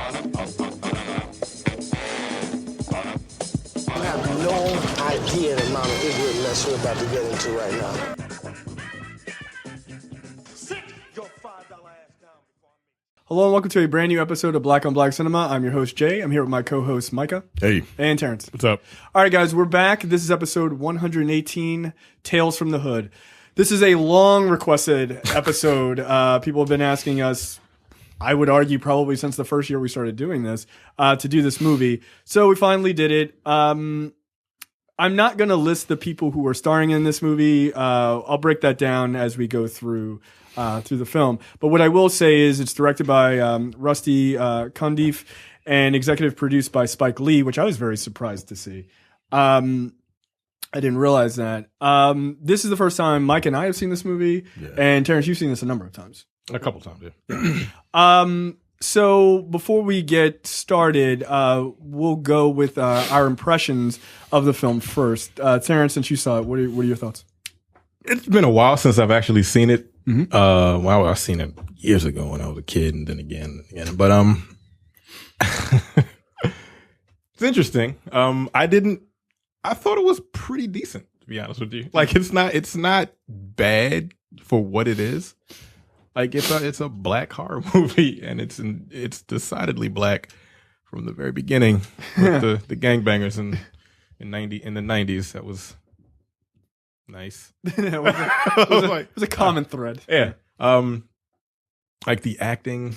You have no idea the amount of ignorant mess we're about to get into right now. Hello and welcome to a brand new episode of Black on Black Cinema. I'm your host, Jay. I'm here with my co-host, Micah. Hey. And Terrence. What's up? All right, guys, we're back. This is episode 118, Tales from the Hood. This is a long requested episode. People have been asking us, I would argue probably since the first year we started doing this, to do this movie. So we finally did it. I'm not going to list the people who are starring in this movie. I'll break that down as we go through the film. But what I will say is it's directed by Rusty Cundieff and executive produced by Spike Lee, which I was very surprised to see. I didn't realize that. This is the first time Mike and I have seen this movie. Yeah. And Terrence, you've seen this a number of times. A couple times, yeah. So before we get started, we'll go with our impressions of the film first. Terrence, since you saw it, what are your thoughts? It's been a while since I've actually seen it. Mm-hmm. Well, I've seen it years ago when I was a kid, and then again. But it's interesting. I thought it was pretty decent, to be honest with you. Like it's not bad for what it is. Like it's a black horror movie, and it's decidedly black from the very beginning with the gangbangers in the 90s. That was nice. It was a common thread. Yeah. Like the acting,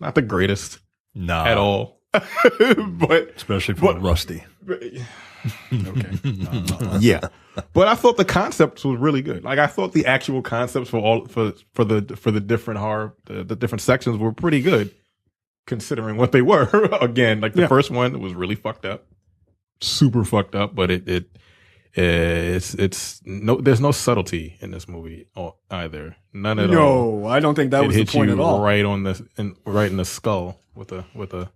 not the greatest at all. But especially for Rusty. Okay. Yeah. But I thought the concept was really good. Like I thought the actual concepts for the different horror, the different sections were pretty good considering what they were. Again, like the first one was really fucked up. Super fucked up, but there's no subtlety in this movie either. None at all. No, I don't think that was the point at all. Right in the skull with a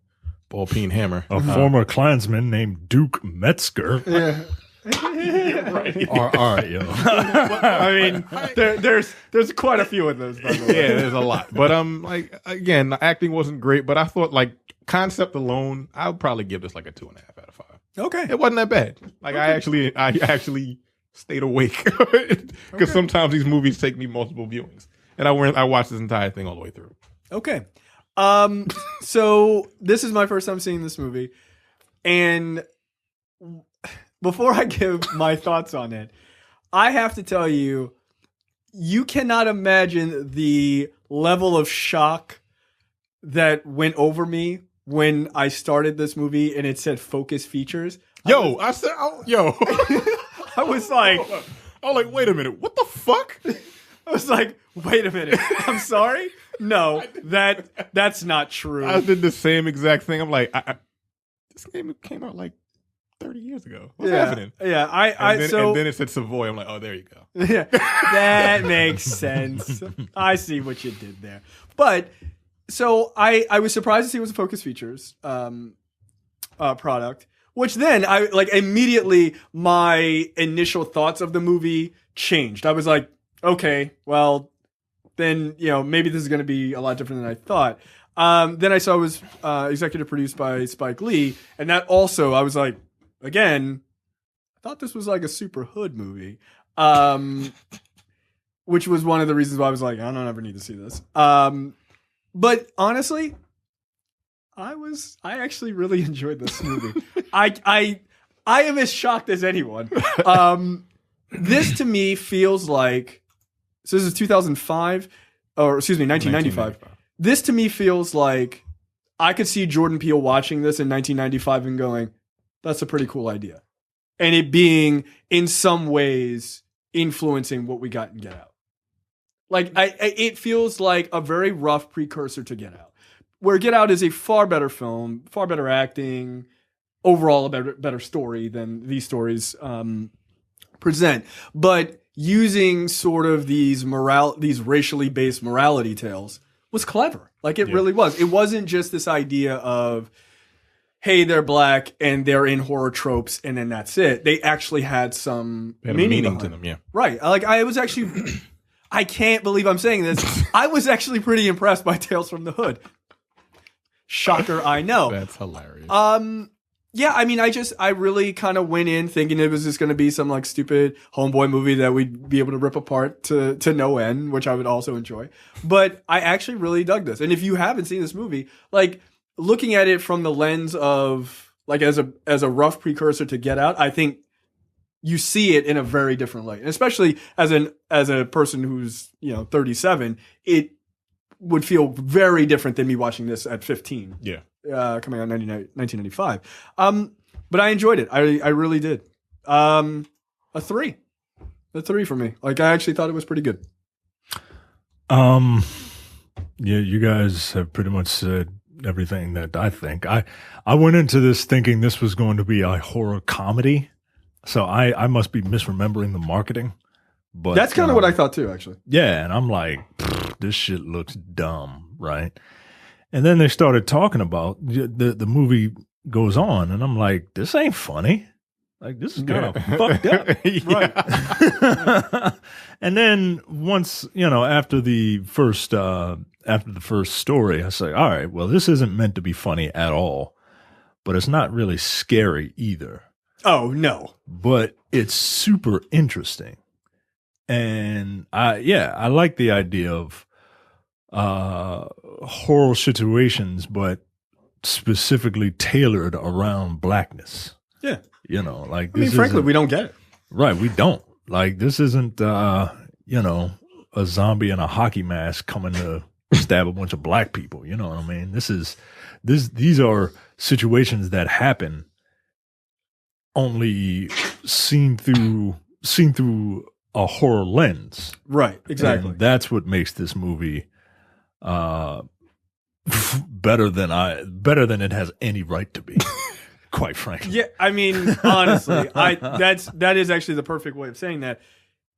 ball-peen hammer. A former Klansman named Duke Metzger. Yeah. Right. All right, yo. I mean, there's quite a few of those. By the way. Yeah, there's a lot. But like again, the acting wasn't great. But I thought like concept alone, I would probably give this like a 2.5 out of 5. Okay, it wasn't that bad. Like okay. I actually stayed awake because sometimes these movies take me multiple viewings, and I watched this entire thing all the way through. Okay. So this is my first time seeing this movie, and before I give my thoughts on it, I have to tell you, you cannot imagine the level of shock that went over me when I started this movie and it said focus features. I was like, wait a minute, what the fuck? I was like, wait a minute, I'm sorry? No, that's not true. I did the same exact thing. I'm like, this game came out like 30 years ago. What's happening? Yeah, and then it said Savoy. I'm like, oh, there you go. Yeah, that makes sense. I see what you did there. But so I was surprised to see it was a Focus Features product, which then I like immediately my initial thoughts of the movie changed. I was like, okay, well, then, maybe this is going to be a lot different than I thought. Then I saw it was executive produced by Spike Lee. And that also, I was like, again, I thought this was like a super hood movie. Which was one of the reasons why I was like, I don't ever need to see this. But honestly, I actually really enjoyed this movie. I am as shocked as anyone. This to me feels like, so this is 2005, or excuse me, 1995. This to me feels like I could see Jordan Peele watching this in 1995 and going, that's a pretty cool idea. And it being, in some ways, influencing what we got in Get Out. Like, it feels like a very rough precursor to Get Out. Where Get Out is a far better film, far better acting, overall a better story than these stories present. But using sort of these racially based morality tales was clever. Like it really was. It wasn't just this idea of, hey, they're black and they're in horror tropes and then that's it. They actually had some meaning to them. Yeah. Right. Like I was actually, I can't believe I'm saying this. I was actually pretty impressed by Tales from the Hood. shocker, I know. That's hilarious. Yeah, I mean, I really kind of went in thinking it was just going to be some like stupid homeboy movie that we'd be able to rip apart to no end, which I would also enjoy. But I actually really dug this. And if you haven't seen this movie, like looking at it from the lens of like as a rough precursor to Get Out, I think you see it in a very different light. And especially as a person who's, 37, it would feel very different than me watching this at 15. Yeah. Coming out in 1995. But I enjoyed it. I really did. A 3. A 3 for me. Like, I actually thought it was pretty good. Yeah, you guys have pretty much said everything that I think. I went into this thinking this was going to be a horror comedy. So I must be misremembering the marketing. But that's kind of what I thought too, actually. Yeah, and I'm like, this shit looks dumb, right? And then they started talking about the movie goes on, and I'm like, this ain't funny. Like, this is kind of fucked up. Right. And then once, after the first story, I say, all right, well, this isn't meant to be funny at all, but it's not really scary either. Oh, no. But it's super interesting. And I like the idea of horror situations, but specifically tailored around blackness. Yeah. Like, I mean, frankly, we don't get it. Right. We don't. Like, this isn't, a zombie in a hockey mask coming to stab a bunch of black people. You know what I mean? These are situations that happen only seen through a horror lens. Right. Exactly. And that's what makes this movie better than it has any right to be. Quite frankly. Yeah, I mean, honestly, that is actually the perfect way of saying that.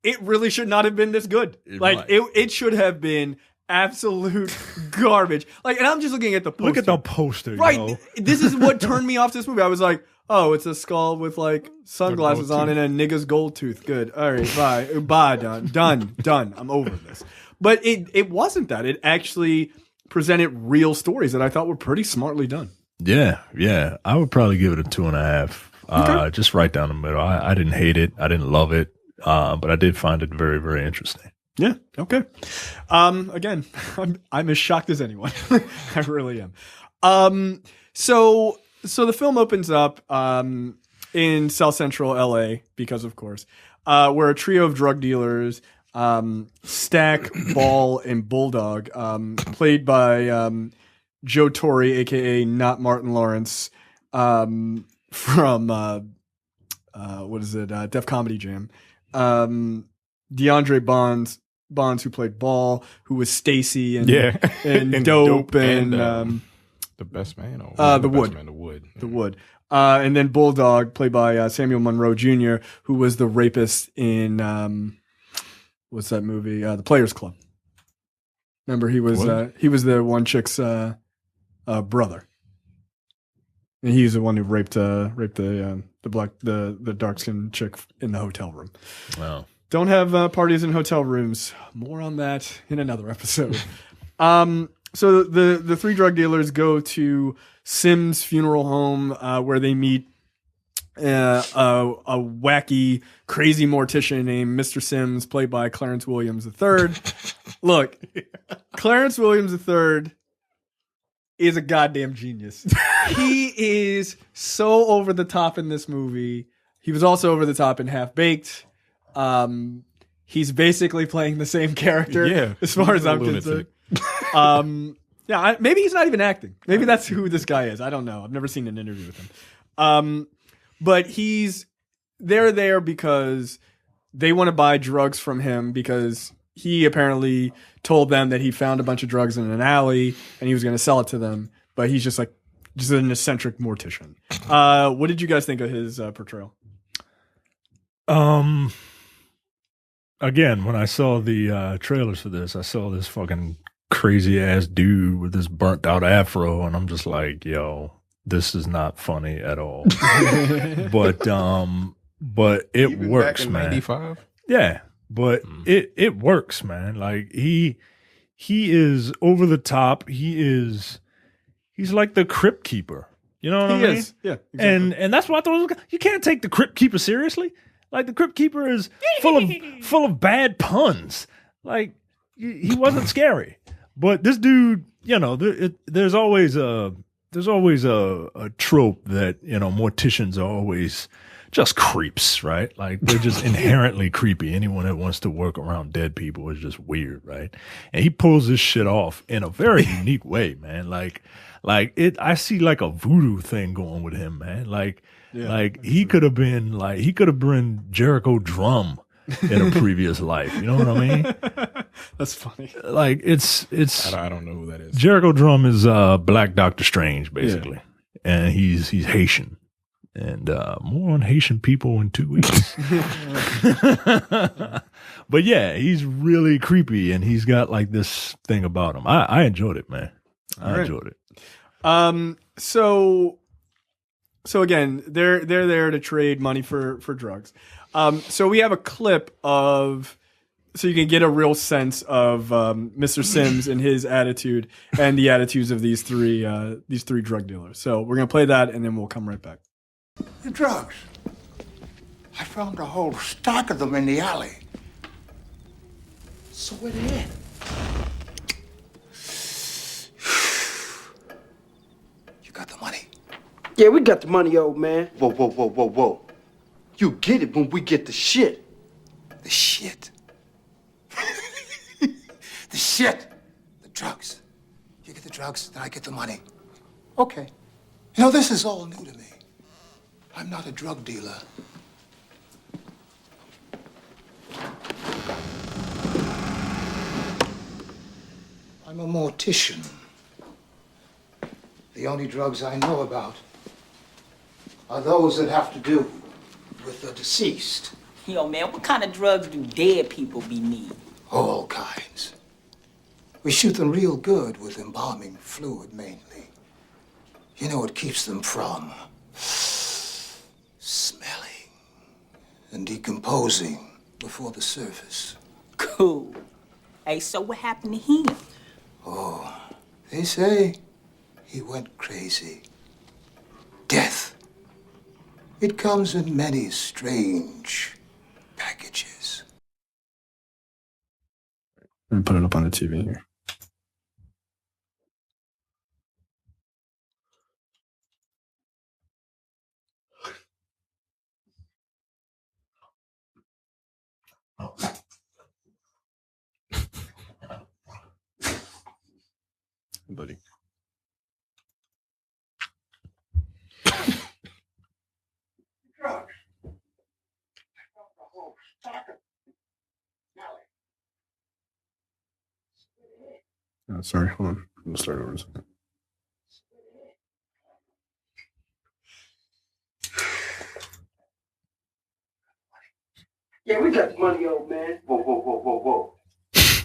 It really should not have been this good. Like, it should have been absolute garbage. Like, and I'm just looking at the poster. Look at the poster, right? This is what turned me off this movie. I was like, oh, it's a skull with like sunglasses on and a nigga's gold tooth. Good. All right, bye, done. I'm over this. But it wasn't that. It actually presented real stories that I thought were pretty smartly done. Yeah. I would probably give it a 2.5. Okay. Just right down the middle. I didn't hate it. I didn't love it. But I did find it very, very interesting. Yeah. Okay. Again, I'm as shocked as anyone. I really am. So the film opens up in South Central LA because, of course, where a trio of drug dealers, Stack, Ball, and Bulldog, played by Joe Torry, aka not Martin Lawrence, from what is it? Def Comedy Jam. DeAndre Bonds, who played Ball, who was Stacy and Dope and the best man, or the Wood. The Wood. And then Bulldog, played by Samuel Monroe Jr., who was the rapist in what's that movie? The Players Club. Remember, he was the one chick's brother, and he's the one who raped the dark skinned chick in the hotel room. Wow. Don't have parties in hotel rooms. More on that in another episode. So the three drug dealers go to Sims' funeral home where they meet a wacky, crazy mortician named Mr. Sims, played by Clarence Williams III. Look, Clarence Williams III is a goddamn genius. He is so over the top in this movie. He was also over the top in Half Baked. He's basically playing the same character, as far as I'm concerned. Maybe he's not even acting. Maybe that's who this guy is. I don't know. I've never seen an interview with him. But they're there because they want to buy drugs from him because he apparently told them that he found a bunch of drugs in an alley and he was going to sell it to them. But he's just an eccentric mortician. What did you guys think of his portrayal? Again, when I saw the trailers for this, I saw this fucking crazy ass dude with this burnt out afro, and I'm just like, yo, this is not funny at all. but it Even works, back in man. 95? Yeah, but it works, man. Like he is over the top. He he's like the crypt keeper. You know what I He mean? is. Yeah. Exactly. And that's why I thought you can't take the crypt keeper seriously. Like the crypt keeper is full of bad puns. Like he wasn't scary, but this dude, you know, there's always a trope that, you know, morticians are always just creeps, right? Like they're just inherently creepy. Anyone that wants to work around dead people is just weird, right? And he pulls this shit off in a very unique way, man. Like I see like a voodoo thing going with him, man. Like he could have been Jericho Drum in a previous life. You know what I mean? That's funny. Like it's I don't know who that is. Jericho Drum is Black Doctor Strange, basically. And he's Haitian. And more on Haitian people in 2 weeks. But yeah, he's really creepy, and he's got like this thing about him. I enjoyed it, man. I enjoyed it. So again, they're there to trade money for drugs. So we have a clip of, so you can get a real sense of Mr. Sims and his attitude and the attitudes of these three drug dealers. So we're gonna play that, and then we'll come right back. The drugs. I found a whole stack of them in the alley. So where they at? You got the money? Yeah, we got the money, old man. Whoa, whoa, whoa, whoa, whoa. You get it when we get the shit. The shit? The shit. The drugs. You get the drugs, then I get the money. Okay. You know, this is all new to me. I'm not a drug dealer. I'm a mortician. The only drugs I know about are those that have to do with the deceased. Yo, man, what kind of drugs do dead people be needing? All kinds. We shoot them real good with embalming fluid, mainly. You know, it keeps them from smelling and decomposing before the surface. Cool. Hey, so what happened to him? Oh, they say he went crazy. Death. It comes in many strange packages. I'm gonna put it up on the TV here. Buddy. Drugs. I found a whole stack of Oh, sorry, hold on. We'll start over a second. Yeah, we got the money, old man. Whoa, whoa, whoa, whoa, whoa.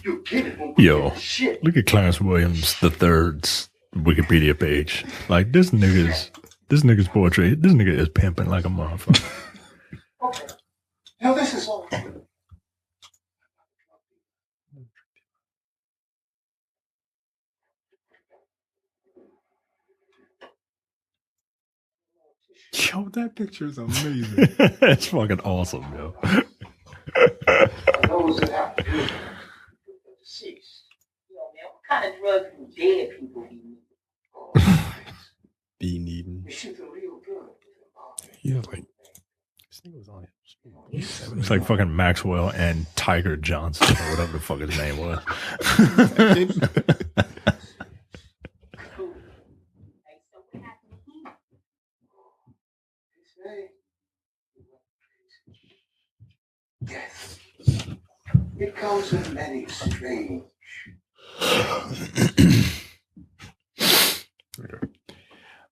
You get it when we Yo, get the shit. look at Clarence Williams III's Wikipedia page. Like this nigga's poetry. This nigga is pimping like a motherfucker. Okay. Now this is all. Yo, that picture is amazing. It's fucking awesome, yo. Those that have to do with the deceased. Yo, man, what kind of drugs do dead people be needing? Be needing. We shoot them real good. He was like, This thing was on it. It's like fucking Maxwell and Tiger Johnson or whatever the fuck his name was. Cool. Hey, so what happened to him? They say death. It comes in many strange.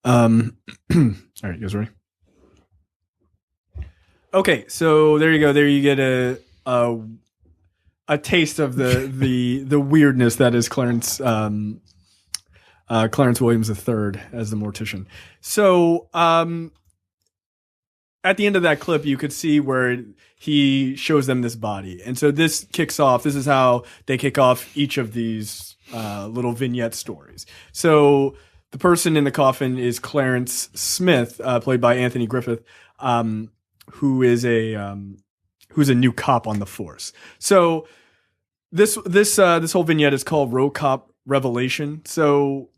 All right, you guys ready? Okay, so there you go. There you get a taste of the weirdness that is Clarence Williams III as the Mortician. So at the end of that clip, you could see where he shows them this body, and so this kicks off. This is how they kick off each of these little vignette stories. So the person in the coffin is Clarence Smith, played by Anthony Griffith, who's a new cop on the force. So this whole vignette is called Road Cop Revelation. So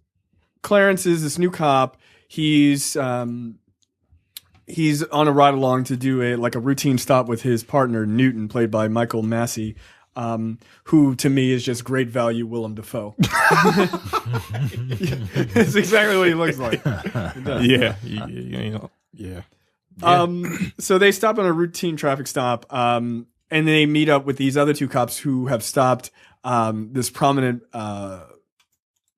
Clarence is this new cop. He's on a ride along to do a routine stop with his partner Newton, played by Michael Massey, who to me is just great value Willem Dafoe. It's exactly what he looks like. Yeah. So they stop on a routine traffic stop, and they meet up with these other two cops who have stopped this prominent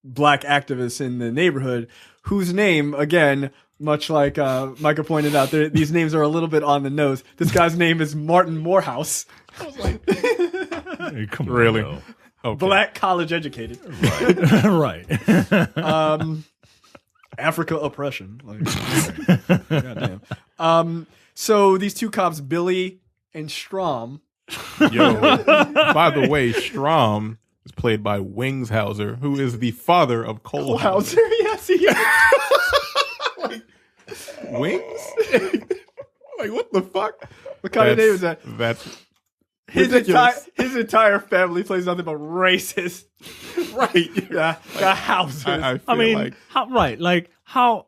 black activist in the neighborhood, whose name, again, much like Micah pointed out, these names are a little bit on the nose. This guy's name is Martin Morehouse. I was like, Hey, come on, Really? though. Okay. black, college educated. Right. Africa oppression. Goddamn. So these two cops, Billy and Strom. Yo. By the way, Strom is played by Wingshauser, who is the father of Cole Hauser, yes, he is. Wings? Like, what the fuck? What kind of name is that? That's His entire family plays nothing but racist. right. Yeah, got houses. I feel I mean, like how?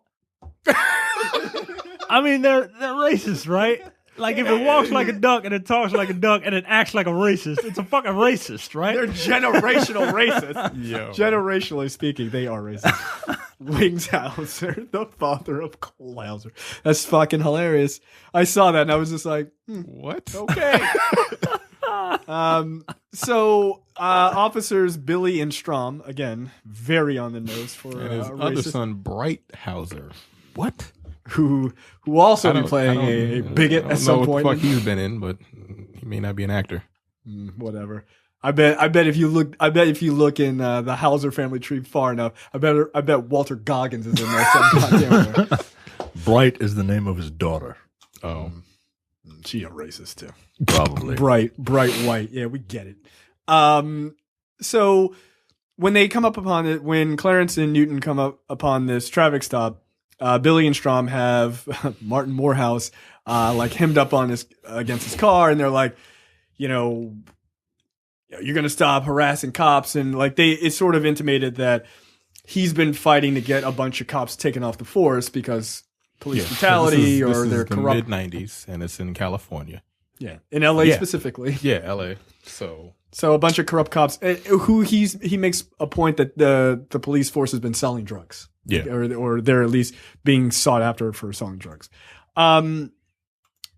I mean, they're racist, right? Like, if it walks like a duck and it talks like a duck and it acts like a racist, it's a fucking racist, right? They're generational racists. Yo. Generationally speaking, they are racist. Wingshauser, the father of Cole Hauser. That's fucking hilarious. I saw that and I was just like, What? okay. So officers Billy and Strom, again, very on the nose for And his other racist, son, Brighthauser. What? who also I be don't- playing I a don't- bigot I at don't some know point. what the fuck he's been in, but he may not be an actor. Whatever. I bet if you look in the Hauser family tree far enough, I bet Walter Goggins is in there some goddamn way. Bright is the name of his daughter, Oh. She a racist too. probably. Bright white. Yeah, we get it. So when they come up upon it, when Clarence and Newton come up upon this traffic stop, Billy and Strom have Martin Morehouse hemmed up on against his car, and they're like, you're gonna stop harassing cops, and it's sort of intimated that he's been fighting to get a bunch of cops taken off the force because police brutality this or is they're the corrupt. mid-90s, and it's in California. Yeah, in LA Yeah. specifically. Yeah, L.A. So So a bunch of corrupt cops who he makes a point that the police force has been selling drugs. Yeah. Or they're at least being sought after for selling drugs.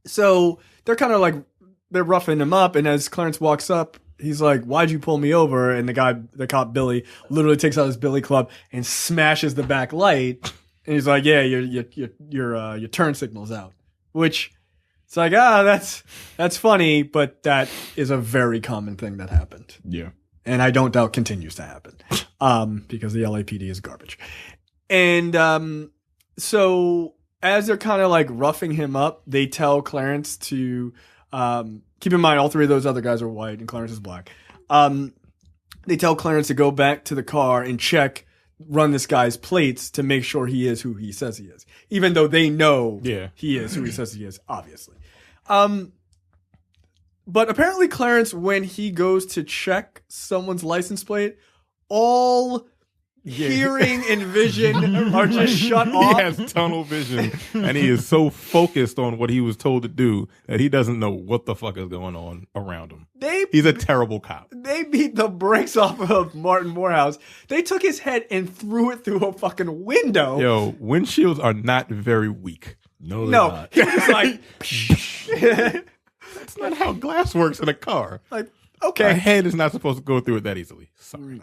So they're kind of they're roughing him up, and as Clarence walks up, he's like, "Why'd you pull me over?" And the cop Billy, literally takes out his billy club and smashes the back light. And he's like, "Yeah, your turn signal's out." Which it's like, that's funny, but that is a very common thing that happened. yeah. And I don't doubt continues to happen. Because the LAPD is garbage. And so as they're kind of roughing him up, they tell Clarence to keep in mind all three of those other guys are white and Clarence is black. They tell Clarence to go back to the car and run this guy's plates to make sure he is who he says he is, even though they know he is who he says he is, obviously. But apparently Clarence, when he goes to check someone's license plate, all hearing and vision are just shut off. He has tunnel vision, and he is so focused on what he was told to do that he doesn't know what the fuck is going on around him. He's a terrible cop. They beat the brakes off of Martin Morehouse. They took his head and threw it through a fucking window. Yo, windshields are not very weak. No, they're No, not. he was just like, That's not how glass works in a car. A okay. head is not supposed to go through it that easily. Sorry.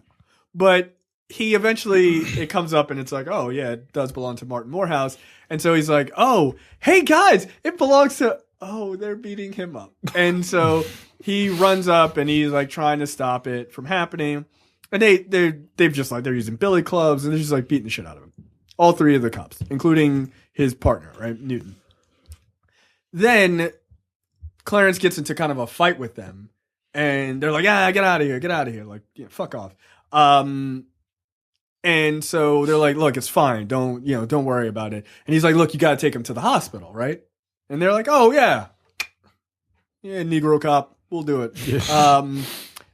But he eventually, it comes up and it's like, oh, yeah, it does belong to Martin Morehouse. And so he's like, oh, hey, guys, it belongs to, oh, they're beating him up. And so he runs up and he's trying to stop it from happening. And they're using billy clubs and they're just beating the shit out of him. All three of the cops, including his partner, right, Newton. Then Clarence gets into kind of a fight with them. And they're like, get out of here. Fuck off. And so they're like, look, it's fine. Don't worry about it. And he's like, look, you got to take him to the hospital, right? And they're like, oh, yeah, Negro cop, we'll do it.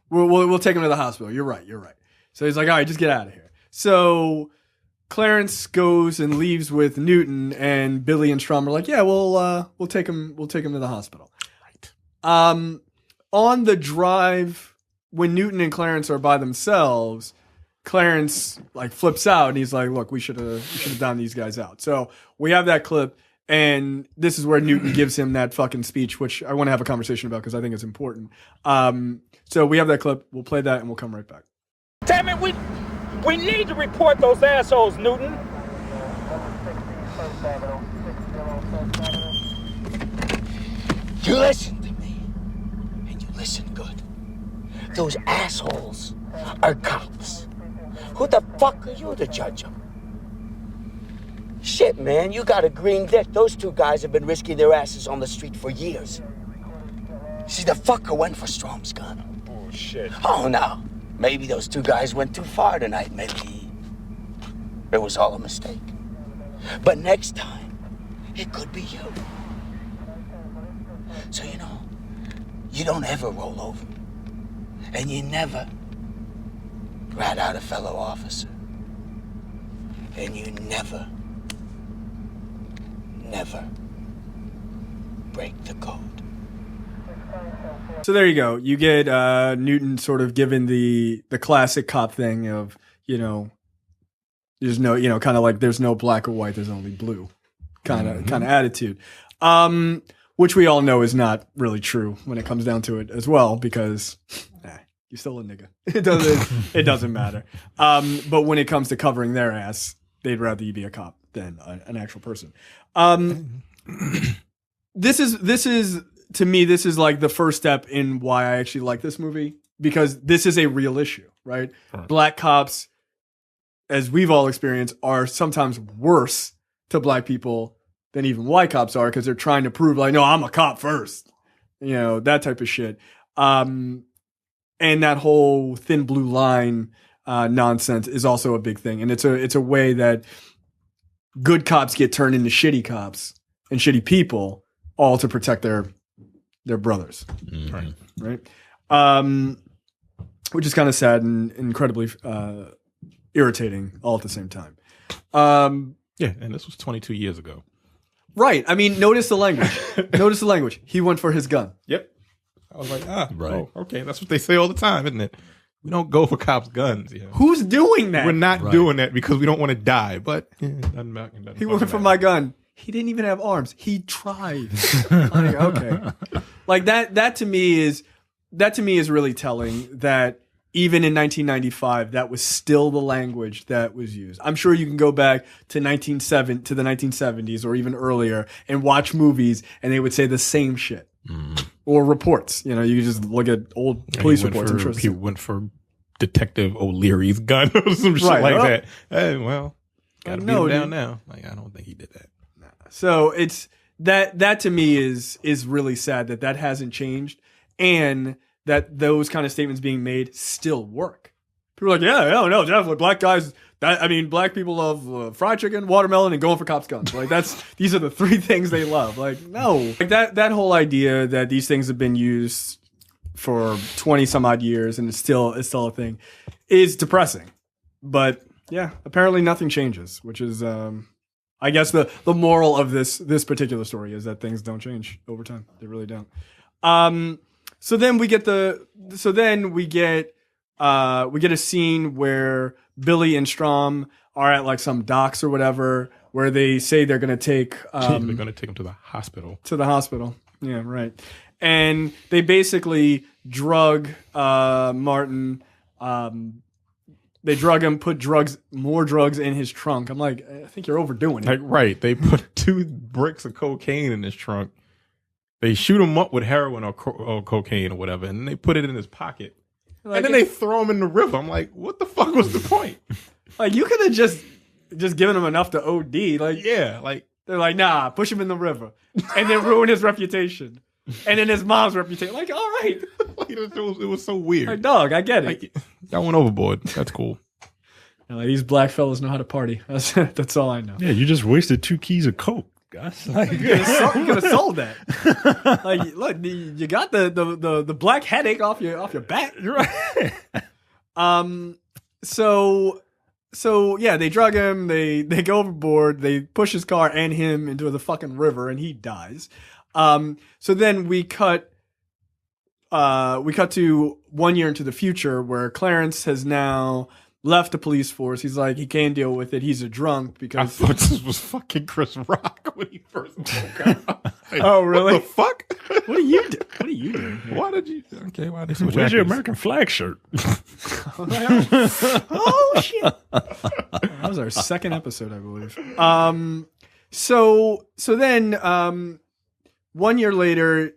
We'll take him to the hospital. You're right. So he's like, all right, just get out of here. So Clarence goes and leaves with Newton, and Billy and Strom are like, yeah, we'll take him to the hospital. Right. On the drive, when Newton and Clarence are by themselves, Clarence like flips out and he's like, look, we should have done these guys out. So we have that clip, and this is where Newton gives him that fucking speech, which I want to have a conversation about because I think it's important. So we have that clip. We'll play that and we'll come right back. Damn it, we need to report those assholes, Newton. You listen to me, and you listen good. Those assholes are cops. Who the fuck are you to judge them? Shit, man, you got a green dick. Those two guys have been risking their asses on the street for years. See, the fucker went for Strom's gun. Bullshit. Oh, no. Maybe those two guys went too far tonight. Maybe it was all a mistake. But next time, it could be you. So, you don't ever roll over. And you never rat out a fellow officer. And you never break the code. So there you go. You get Newton sort of given the classic cop thing of, there's no, kind of like there's no black or white, there's only blue kind of attitude. Which we all know is not really true when it comes down to it as well, because you're still a nigga. It doesn't matter. But when it comes to covering their ass, they'd rather you be a cop than an actual person. This is to me, this is like the first step in why I actually like this movie, because this is a real issue, right? Black cops, as we've all experienced, are sometimes worse to black people than even white cops are, because they're trying to prove like, no, I'm a cop first, that type of shit. And that whole thin blue line nonsense is also a big thing. And it's a way that good cops get turned into shitty cops and shitty people, all to protect their brothers. Mm-hmm. Right. Which is kind of sad and incredibly irritating all at the same time. Yeah, and this was 22 years ago. Right. I mean, notice the language. He went for his gun. Yep. I was like, right. Oh, okay. That's what they say all the time, isn't it? We don't go for cops' guns. Who's doing that? We're not doing that because we don't want to die. But he went for my gun. He didn't even have arms. He tried. Like, okay. Like that to me is really telling that even in 1995, that was still the language that was used. I'm sure you can go back to the 1970s or even earlier and watch movies, and they would say the same shit. Or reports. You just look at old police reports. He went for Detective O'Leary's gun or some shit that. Hey, well, gotta beat him down now. Like, I don't think he did that. So it's that to me is really sad that hasn't changed, and that those kind of statements being made still work. People are like, yeah, no, definitely black guys. Black people love fried chicken, watermelon, and going for cops' guns. Like these are the three things they love. Like, no, like that whole idea that these things have been used for 20 some odd years and it's still a thing is depressing. But yeah, apparently nothing changes, which is, I guess the moral of this particular story is that things don't change over time. They really don't. So then we get a scene where Billy and Strom are at like some docks or whatever, where they say they're going to take they're going to take him to the hospital. To the hospital. Yeah, right. And they basically drug Martin. They drug him, put more drugs in his trunk. I'm like, I think you're overdoing it. Like, right. They put 2 bricks of cocaine in his trunk. They shoot him up with heroin or cocaine or whatever, and they put it in his pocket. Like, and then they throw him in the river. I'm like, what the fuck was the point? Like, you could have just given him enough to OD. Like, yeah, like they're like, nah, push him in the river, and then ruin his reputation, and then his mom's reputation. Like, all right, like, it was so weird. Like, dog, I get it. Like, I went overboard. That's cool. Like, these black fellas know how to party. That's all I know. Yeah, you just wasted 2 keys of coke, guys. Like, You could have sold that. Like, look, you got the black headache off your back. you're right. So yeah, they drug him. They go overboard. They push his car and him into the fucking river, and he dies. So then we cut to 1 year into the future, where Clarence has now left the police force. He's like, he can't deal with it. He's a drunk I because. thought this was fucking Chris Rock when he first woke up. Like, Oh, really? What the fuck? What are you doing? What are you doing? Why did you? Okay, why did you? Where's your American flag shirt? Oh shit! That was our second episode, I believe. So then 1 year later,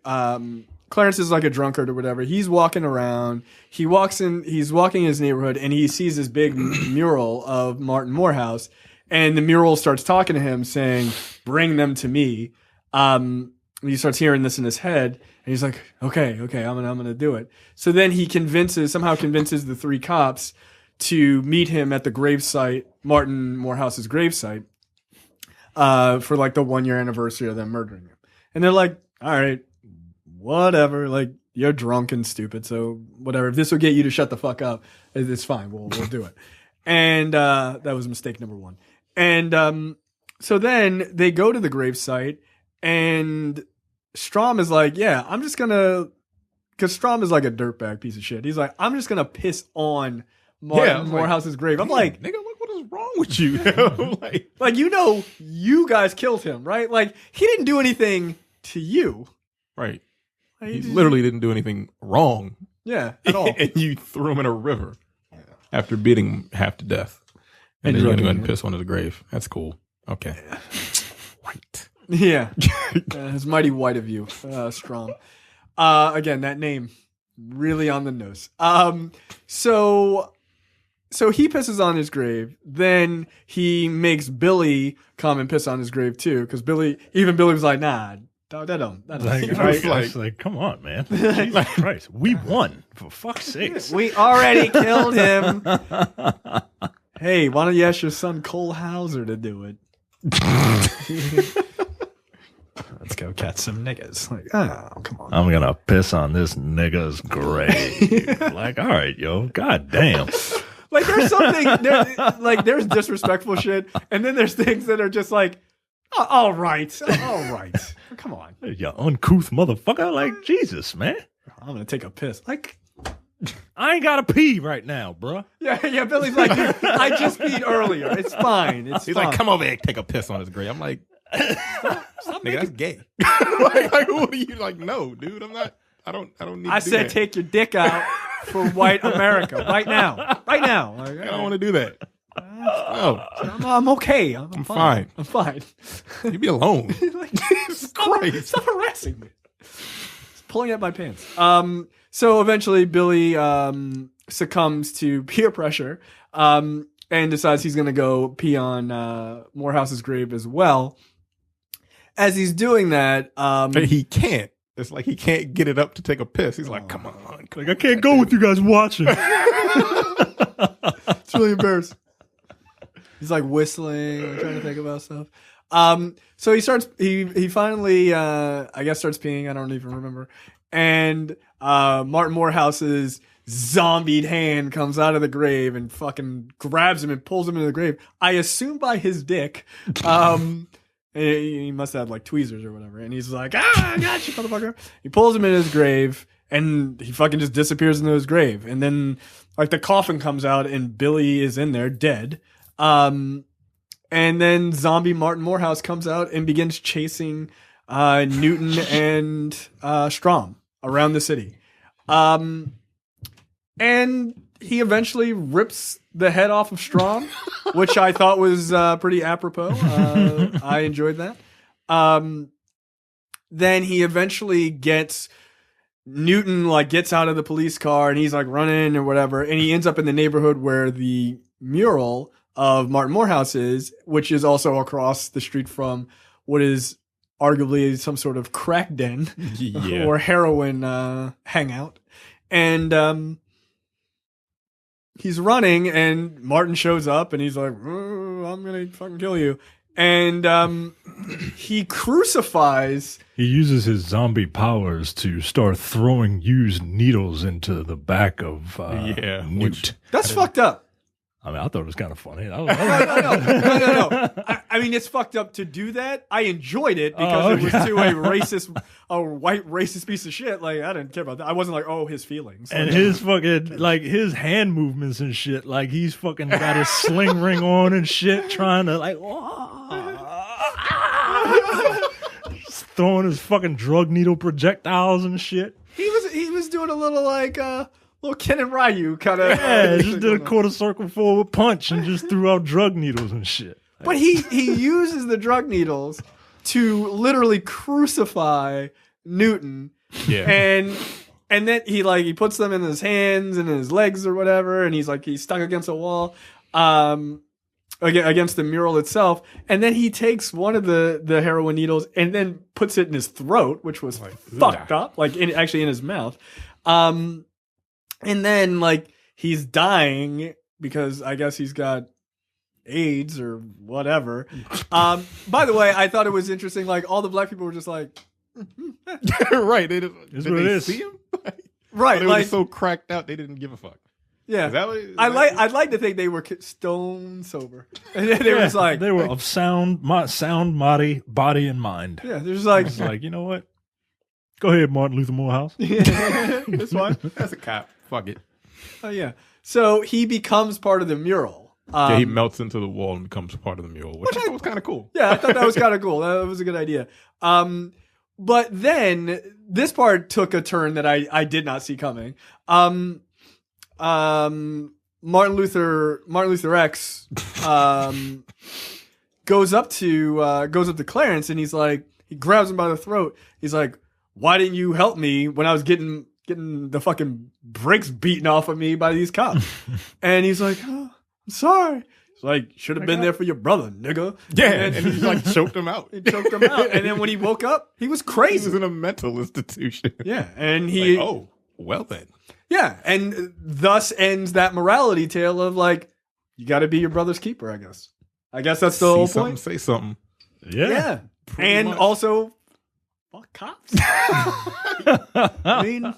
Clarence is like a drunkard or whatever. He's walking around. He's walking in his neighborhood, and he sees this big mural of Martin Morehouse, and the mural starts talking to him, saying, "Bring them to me." He starts hearing this in his head, and he's like, "Okay, I'm gonna do it." So then he somehow convinces the 3 cops to meet him at the gravesite, Martin Morehouse's gravesite, for like the 1 year anniversary of them murdering him. And they're like, "All right, whatever. Like, you're drunk and stupid, so whatever. If this will get you to shut the fuck up, it's fine. We'll do it." And that was mistake number 1. And so then they go to the gravesite, and Strom is like, "Yeah, I'm just gonna," because Strom is like a dirtbag piece of shit. He's like, "I'm just gonna piss on Martin Morehouse's grave." I'm like, nigga, what is wrong with you? like, you guys killed him, right? Like, he didn't do anything to you. Right. Like, He literally didn't do anything wrong. Yeah, at all. And you threw him in a river after beating him half to death. And then you're going to go and piss on his grave. That's cool. Okay. White. Yeah. It's mighty white of you, Strom. Again, that name, really on the nose. So he pisses on his grave. Then he makes Billy come and piss on his grave too, because Billy was like, "Nah, dog, that don't." Like, come on, man. Jesus Christ. We won, for fuck's sakes. We already killed him. Hey, why don't you ask your son Cole Hauser to do it? Let's go catch some niggas. Like, oh, come on. I'm gonna piss on this nigga's grave. Like, all right, yo. God damn. Like, there's something, there's disrespectful shit, and then there's things that are just like, oh, all right. Come on. You uncouth motherfucker. Like, Jesus, man. I'm going to take a piss. Like, I ain't gotta pee right now, bro. Yeah, Billy's like, "Dude, I just peed earlier. It's fine. He's fine." like, "Come over here and take a piss on his grave." I'm like, stop nigga, that's gay. like, what are you like? No, dude, I'm not. I don't need. I to do said, that. take your dick out for white America right now. Like, I don't want to do that. No, I'm okay. I'm fine. I'm fine. You be alone. Like, Jesus Christ. Stop harassing me. It's pulling at my pants. So eventually Billy succumbs to peer pressure and decides he's going to go pee on Morehouse's grave as well. As he's doing that, He can't. It's like he can't get it up to take a piss. He's like, "Come on." Like, I can't go with you guys watching. it's really embarrassing. He's like whistling, trying to think about stuff. So he finally, I guess, starts peeing. I don't even remember. And Martin Morehouse's zombied hand comes out of the grave and fucking grabs him and pulls him into the grave. I assume by his dick. He must have like tweezers or whatever. And he's like, "I got you, motherfucker." He pulls him in his grave and he fucking just disappears into his grave. And then like the coffin comes out and Billy is in there dead. And then zombie Martin Morehouse comes out and begins chasing Newton and Strom around the city. And he eventually rips the head off of Strom, which I thought was pretty apropos. I enjoyed that. Then he eventually gets Newton, like, gets out of the police car and he's like running or whatever. And he ends up in the neighborhood where the mural of Martin Morehouse is, which is also across the street from what is arguably some sort of crack den or heroin hangout. And he's running, and Martin shows up, and he's like, I'm gonna fucking kill you. And he crucifies. He uses his zombie powers to start throwing used needles into the back of Newt. That's fucked up. I mean, I thought it was kind of funny. No. I mean, it's fucked up to do that. I enjoyed it because it was to a white racist piece of shit. Like, I didn't care about that. I wasn't like, oh, his feelings. And his fucking, like, his hand movements and shit. Like, he's fucking got his sling ring on and shit, trying to, like, just throwing his fucking drug needle projectiles and shit. He was doing a little, like, little Ken and Ryu kind of. Yeah, just did a quarter circle forward punch and just threw out drug needles and shit. But he uses the drug needles to literally crucify Newton. Yeah. And then he puts them in his hands and in his legs or whatever, and he's stuck against a wall, against the mural itself. And then he takes one of the heroin needles and then puts it in his throat, which was fucked up, actually in his mouth. And then, he's dying because I guess he's got AIDS or whatever. By the way, I thought it was interesting. All the black people were just like, right. Did they see him? Right. They were just so cracked out they didn't give a fuck. Yeah. I'd like to think they were stone sober. And they were just like. They were of sound body and mind. Yeah. They're just like. It's like, you know what? Go ahead, Martin Luther Morehouse. This one. That's a cop. Fuck it. Oh, yeah. So he becomes part of the mural. He melts into the wall and becomes part of the mural, which I thought was kind of cool. Yeah, I thought that was kind of cool. That was a good idea. But then this part took a turn that I did not see coming. Martin Luther X goes up to Clarence, and he grabs him by the throat. He's like, "Why didn't you help me when I was getting the fucking brakes beaten off of me by these cops?" And he's like, "Oh, I'm sorry." It's like, "Should have been there for your brother, nigga." Yeah, and he choked him out. He choked him out. And then when he woke up, he was crazy. He was in a mental institution. Yeah, and he... oh, well then. Yeah, and thus ends that morality tale of, you got to be your brother's keeper, I guess. I guess that's the whole point. Say something. Yeah. And much. Also... fuck cops. I mean,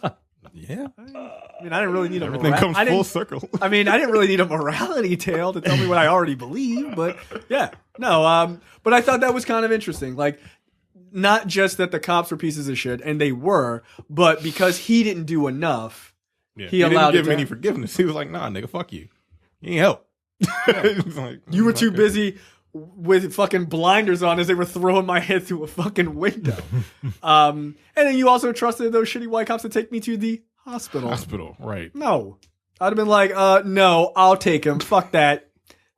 yeah. I didn't really need everything comes full circle. I didn't really need a morality tale to tell me what I already believe, but yeah, no. But I thought that was kind of interesting. Not just that the cops were pieces of shit, and they were, but because he didn't do enough, he allowed didn't give any forgiveness. He was like, "Nah, nigga, fuck you. You ain't help. You were too busy." With fucking blinders on as they were throwing my head through a fucking window. And then you also trusted those shitty white cops to take me to the hospital. Hospital, right. No. I'd have been like, no, I'll take him. Fuck that.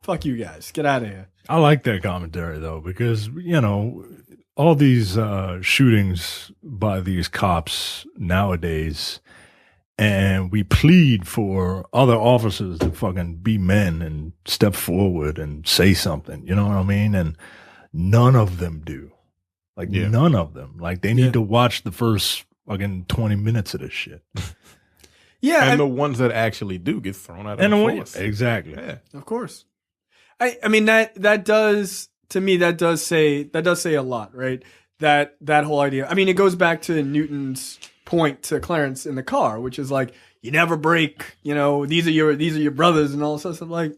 Fuck you guys. Get out of here. I like that commentary, though, because, all these shootings by these cops nowadays, and we plead for other officers to fucking be men and step forward and say something. You know what I mean? And none of them do. None of them. They need to watch the first fucking 20 minutes of this shit. Yeah. And the ones that actually do get thrown out of the force. Exactly. Yeah. Of course. I mean, that does, to me, that does say a lot, right? That whole idea. I mean, it goes back to Newton's point to Clarence in the car, which is you never break, these are your brothers and all this stuff. I'm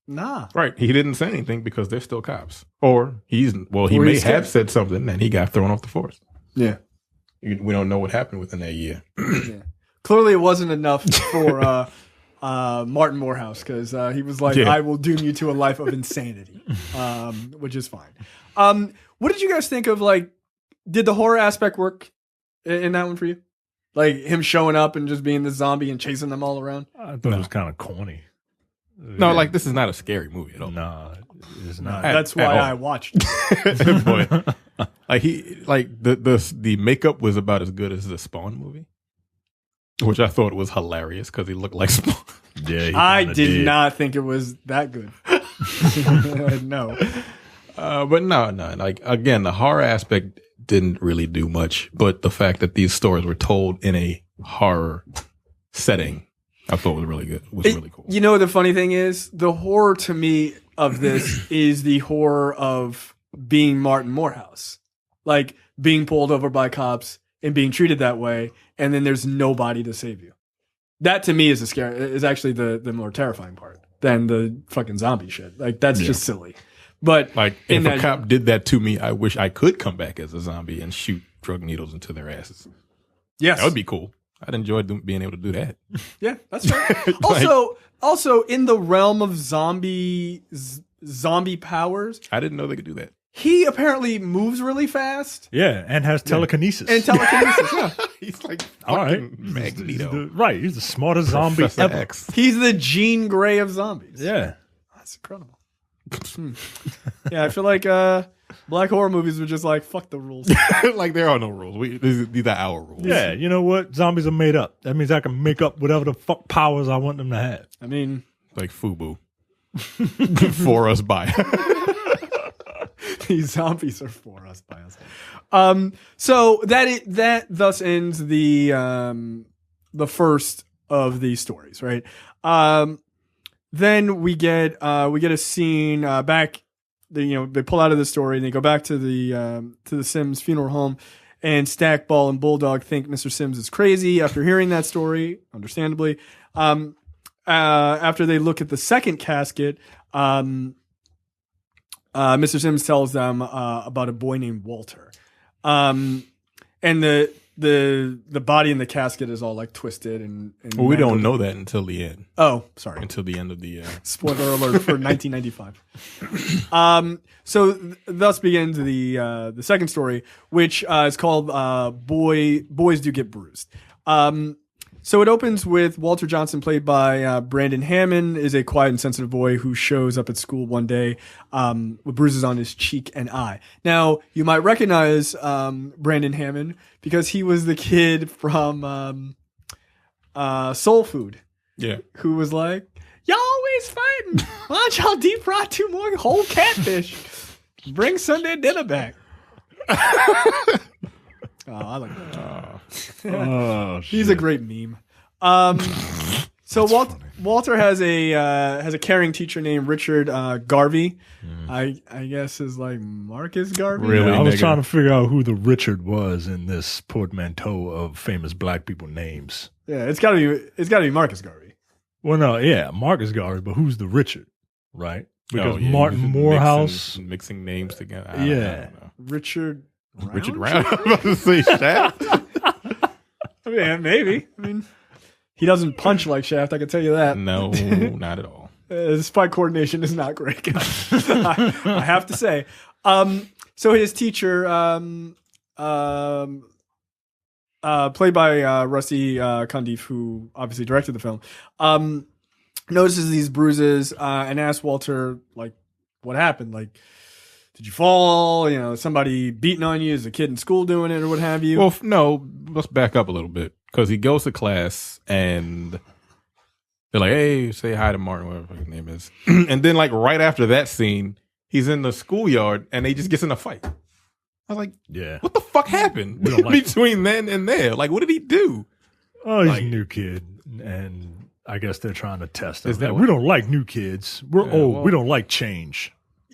nah. Right. He didn't say anything because they're still cops. Or he may have said something and he got thrown off the force. Yeah. We don't know what happened within that year. Yeah. Clearly it wasn't enough for Martin Morehouse, because he was like, I will doom you to a life of insanity, which is fine. What did you guys think of, did the horror aspect work in that one for you? Him showing up and just being the zombie and chasing them all around? I thought it was kind of corny. No, this is not a scary movie at all. No, it's not. That's why I watched it. Boy. The makeup was about as good as the Spawn movie, which I thought was hilarious because he looked like Spawn. Yeah, I did not think it was that good. No. But no. Again, the horror aspect didn't really do much, but the fact that these stories were told in a horror setting I thought it was really good. It was really cool. You know, the funny thing is, the horror to me of this is the horror of being Martin Morehouse. Like, being pulled over by cops and being treated that way, and then there's nobody to save you. That, to me, is actually the more terrifying part than the fucking zombie shit. Like, that's just silly. But like, if a cop did that to me, I wish I could come back as a zombie and shoot drug needles into their asses. Yes. That would be cool. I'd enjoy being able to do that. Yeah, that's right. Also, in the realm of zombie powers, I didn't know they could do that. he apparently moves really fast. Yeah, and has telekinesis. And telekinesis, yeah. He's like All right. fucking Magneto. He's the smartest zombie Professor ever. X. He's the Jean Grey of zombies. Yeah. That's incredible. Yeah, I feel like black horror movies were just like, fuck the rules. Like, there are no rules. These are our rules. Yeah, you know what? Zombies are made up. That means I can make up whatever the fuck powers I want them to have. I mean, Like FUBU. For us, by. these zombies are for us, by us. So that thus ends the first of these stories, right? Then we get a scene back. They pull out of the story and they go back to the Sims funeral home, and Stackball and Bulldog think Mr. Sims is crazy after hearing that story, understandably. After they look at the second casket, Mr. Sims tells them about a boy named Walter, and the body in the casket is all like twisted and Well, we don't know that until the end. Oh, sorry. Until the end of the Spoiler alert for 1995. So thus begins the second story, which is called Boys Do Get Bruised. So it opens with Walter Johnson, played by Brandon Hammond, is a quiet and sensitive boy who shows up at school one day with bruises on his cheek and eye. Now, you might recognize Brandon Hammond because he was the kid from Soul Food. Yeah. Who was like, y'all always fighting. Why don't y'all deep fry 2 more whole catfish? Bring Sunday dinner back. Oh, I like that. Oh, He's a great meme. So Walter has a caring teacher named Richard Garvey. I guess is like Marcus Garvey. Really? I was nigga. trying to figure out who the Richard was in this portmanteau of famous black people names. Yeah, it's gotta be Marcus Garvey. Well, no, yeah, Marcus Garvey, but who's the Richard, right? Because Oh, yeah, Martin mixing- Morehouse. mixing names together. Yeah. I don't know. Richard Round. I'm about to say Shaft. I mean, maybe. I mean, he doesn't punch like Shaft. I can tell you that. No, not at all. His fight coordination is not great, guys. I have to say. So his teacher, played by Rusty Cundieff, who obviously directed the film, notices these bruises and asks Walter, like, what happened? Like, did you fall? You know, somebody beating on you? Is a kid in school doing it or what have you? Well, no, let's back up a little bit. Because he goes to class and they're like, hey, say hi to Martin, whatever his name is. And then, like, right after that scene, he's in the schoolyard and they just gets in a fight. I was like, Yeah. what the fuck happened We don't like- between then and there? Like, what did he do? Oh, he's Like- a new kid, and I guess they're trying to test him. Is that we what- don't like new kids. We're Yeah, old. well- We don't like change.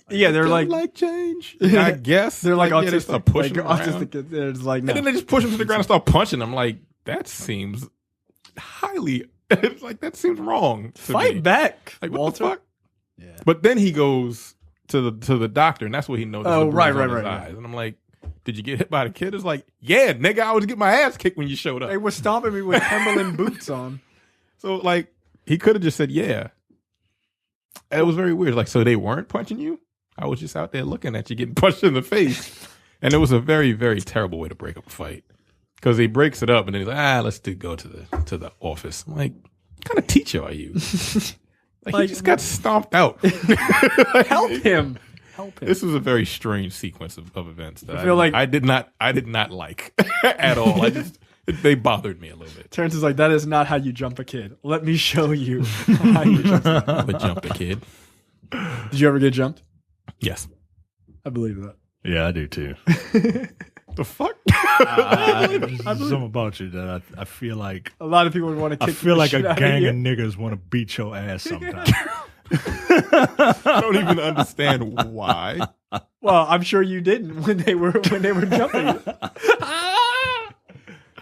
Yeah, they're Don't like change. I guess. they're like yeah, they autistic. start pushing like him around. autistic kids. They're just like, no. And then they just push him to the ground and start punching him. Like, that seems highly, it's like, that seems wrong. to Fight me. back, Like, Walter. what the fuck? But then he goes to the doctor, and that's what he noticed. Oh, the bruise right, on right, his right, eyes. right. And I'm like, did you get hit by the kid? It's like, yeah, nigga, I was getting my ass kicked when you showed up. They were stomping me with Timberland boots on. So, like, he could have just said, yeah. And it was very weird. Like, so they weren't punching you? I was just out there looking at you getting punched in the face. And it was a very, very terrible way to break up a fight. Because he breaks it up and then he's like, let's go to the office. I'm like, what kind of teacher are you? Like, he just got stomped out. Help him. Help him. This was a very strange sequence of events that I feel like- I did not like at all. They bothered me a little bit. Terrence is like, that is not how you jump a kid. Let me show you how you jump. But jumped a kid. Did you ever get jumped? Yes. I believe that. Yeah, I do too. The fuck? There's something about you that I feel like. A lot of people would want to kick I feel the like shit a out gang you. of niggas want to beat your ass sometimes. I don't even understand why. Well, I'm sure you didn't when they were jumping you.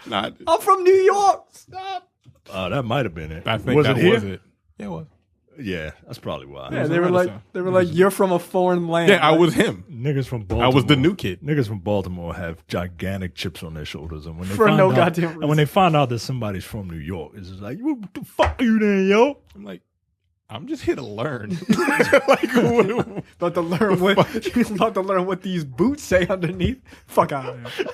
Not. I'm from New York. Stop. Oh, that might have been it. I think was that it here? was it. Yeah, it was. Yeah, that's probably why. Yeah, was they were around like, the time. you're from a foreign land. Yeah, I Like, was him. Niggas from Baltimore. I was the new kid. Niggas from Baltimore have gigantic chips on their shoulders, and when they For find no out, goddamn and when reason. they find out that somebody's from New York, it's just like, what the fuck are you doing, yo? I'm like, I'm just here to learn. Like, what, About to learn what these boots say underneath. Fuck out of here.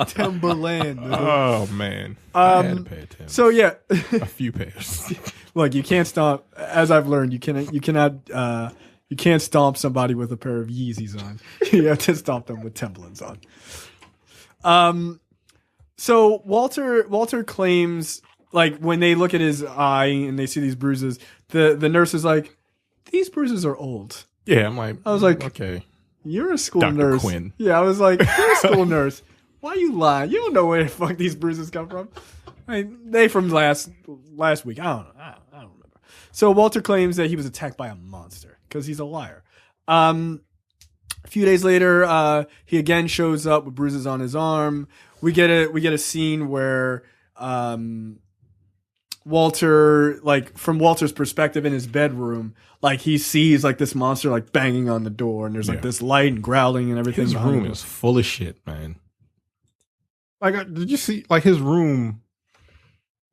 Timberland. oh man, I had to pay attention. So yeah, A few pairs. look, you can't stomp. As I've learned, you can't stomp somebody with a pair of Yeezys on. You have to stomp them with Timberlands on. So Walter claims, like, when they look at his eye and they see these bruises, the nurse is like, these bruises are old. Yeah, I'm like, I was like, okay. You're a school Dr. nurse. Quinn. Yeah, I was like, you're a school nurse. Why are you lying? You don't know where the fuck these bruises come from. I mean, they from last week. I don't know. I don't remember. So Walter claims that he was attacked by a monster because he's a liar. A few days later, he again shows up with bruises on his arm. We get a scene where Walter, like, from Walter's perspective in his bedroom, like, he sees like this monster like banging on the door, and there's like this light and growling and everything. His behind room him. is full of shit, man. Like, did you see? Like, his room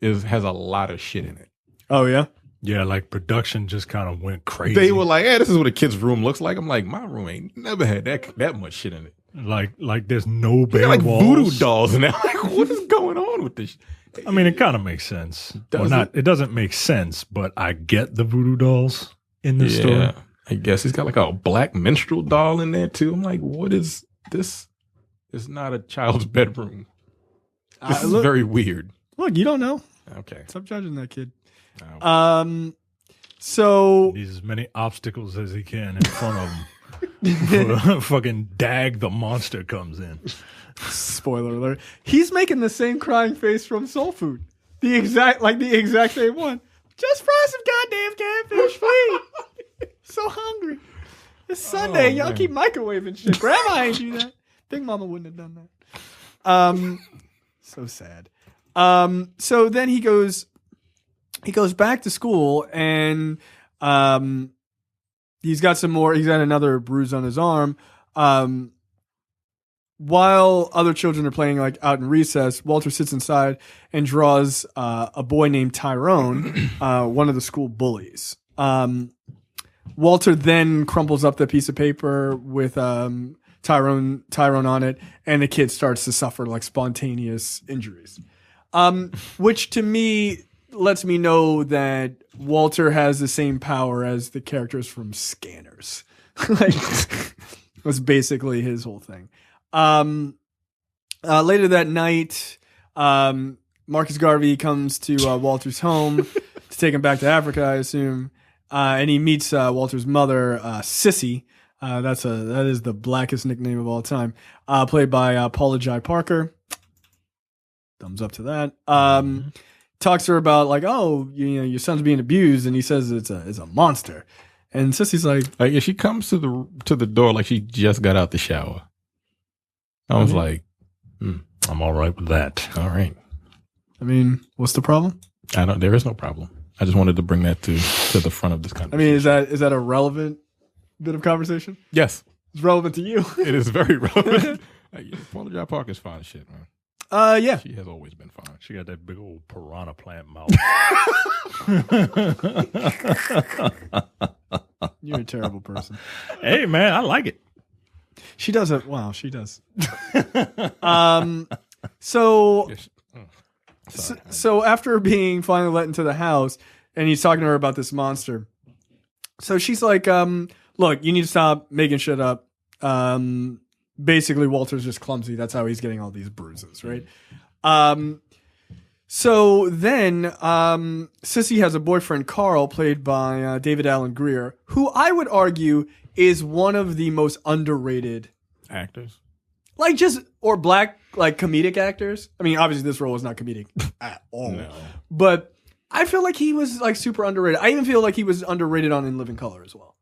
has a lot of shit in it. Oh yeah. Yeah, like production just kind of went crazy. They were like, "Hey, this is what a kid's room looks like." I'm like, my room ain't never had that much shit in it. like there's no They bare got like walls. voodoo dolls in there. Like, what is going on with this? I mean, it kind of makes sense. Does It doesn't make sense, but I get the voodoo dolls in this story. I guess he's got like a black minstrel doll in there too. I'm like, what is this? It's not a child's bedroom. This is very weird. Look, you don't know. Okay. Stop judging that kid. Oh. So Needs as many obstacles as he can in front of him. Before fucking Dag the monster comes in. spoiler alert. He's making the same crying face from Soul Food. The exact same one. Just fry some goddamn catfish, please. So hungry. It's Sunday. Y'all man. keep microwaving shit. Grandma ain't do that. Big Mama wouldn't have done that. So sad. So then he goes back to school, and he's got another bruise on his arm. While other children are playing like out in recess, Walter sits inside and draws a boy named Tyrone, one of the school bullies. Walter then crumples up the piece of paper with Tyrone on it, and the kid starts to suffer like spontaneous injuries. Which to me lets me know that Walter has the same power as the characters from Scanners. Like, was basically his whole thing. Later that night, Marcus Garvey comes to Walter's home to take him back to Africa, I assume. And he meets Walter's mother, Sissy. That is the blackest nickname of all time. Played by Paula Jai Parker. Thumbs up to that. Talks to her about like, oh, your son's being abused, and he says it's a monster. And Sissy's like, yeah, she comes to the door like she just got out the shower. I was like, I'm all right with that. all right. I mean, what's the problem? There is no problem. I just wanted to bring that to the front of this I conversation. mean, is that a relevant bit of conversation? Yes, It's relevant to you. it is very relevant. Paula Jai Parker's fine as shit, man. Yeah. She has always been fine. She got that big old piranha plant mouth. You're a terrible person. Hey, man, I like it. She does it. Wow, she does. So Yes. so after being finally let into the house, and he's talking to her about this monster. So she's like, look, you need to stop making shit up. Basically, Walter's just clumsy. That's how he's getting all these bruises, right? So then Sissy has a boyfriend, Karl, played by David Alan Grier, who I would argue is one of the most underrated Actors. or black like comedic actors. I mean, obviously this role is not comedic at all, but I feel like he was like super underrated. I even feel like he was underrated on In Living Color as well,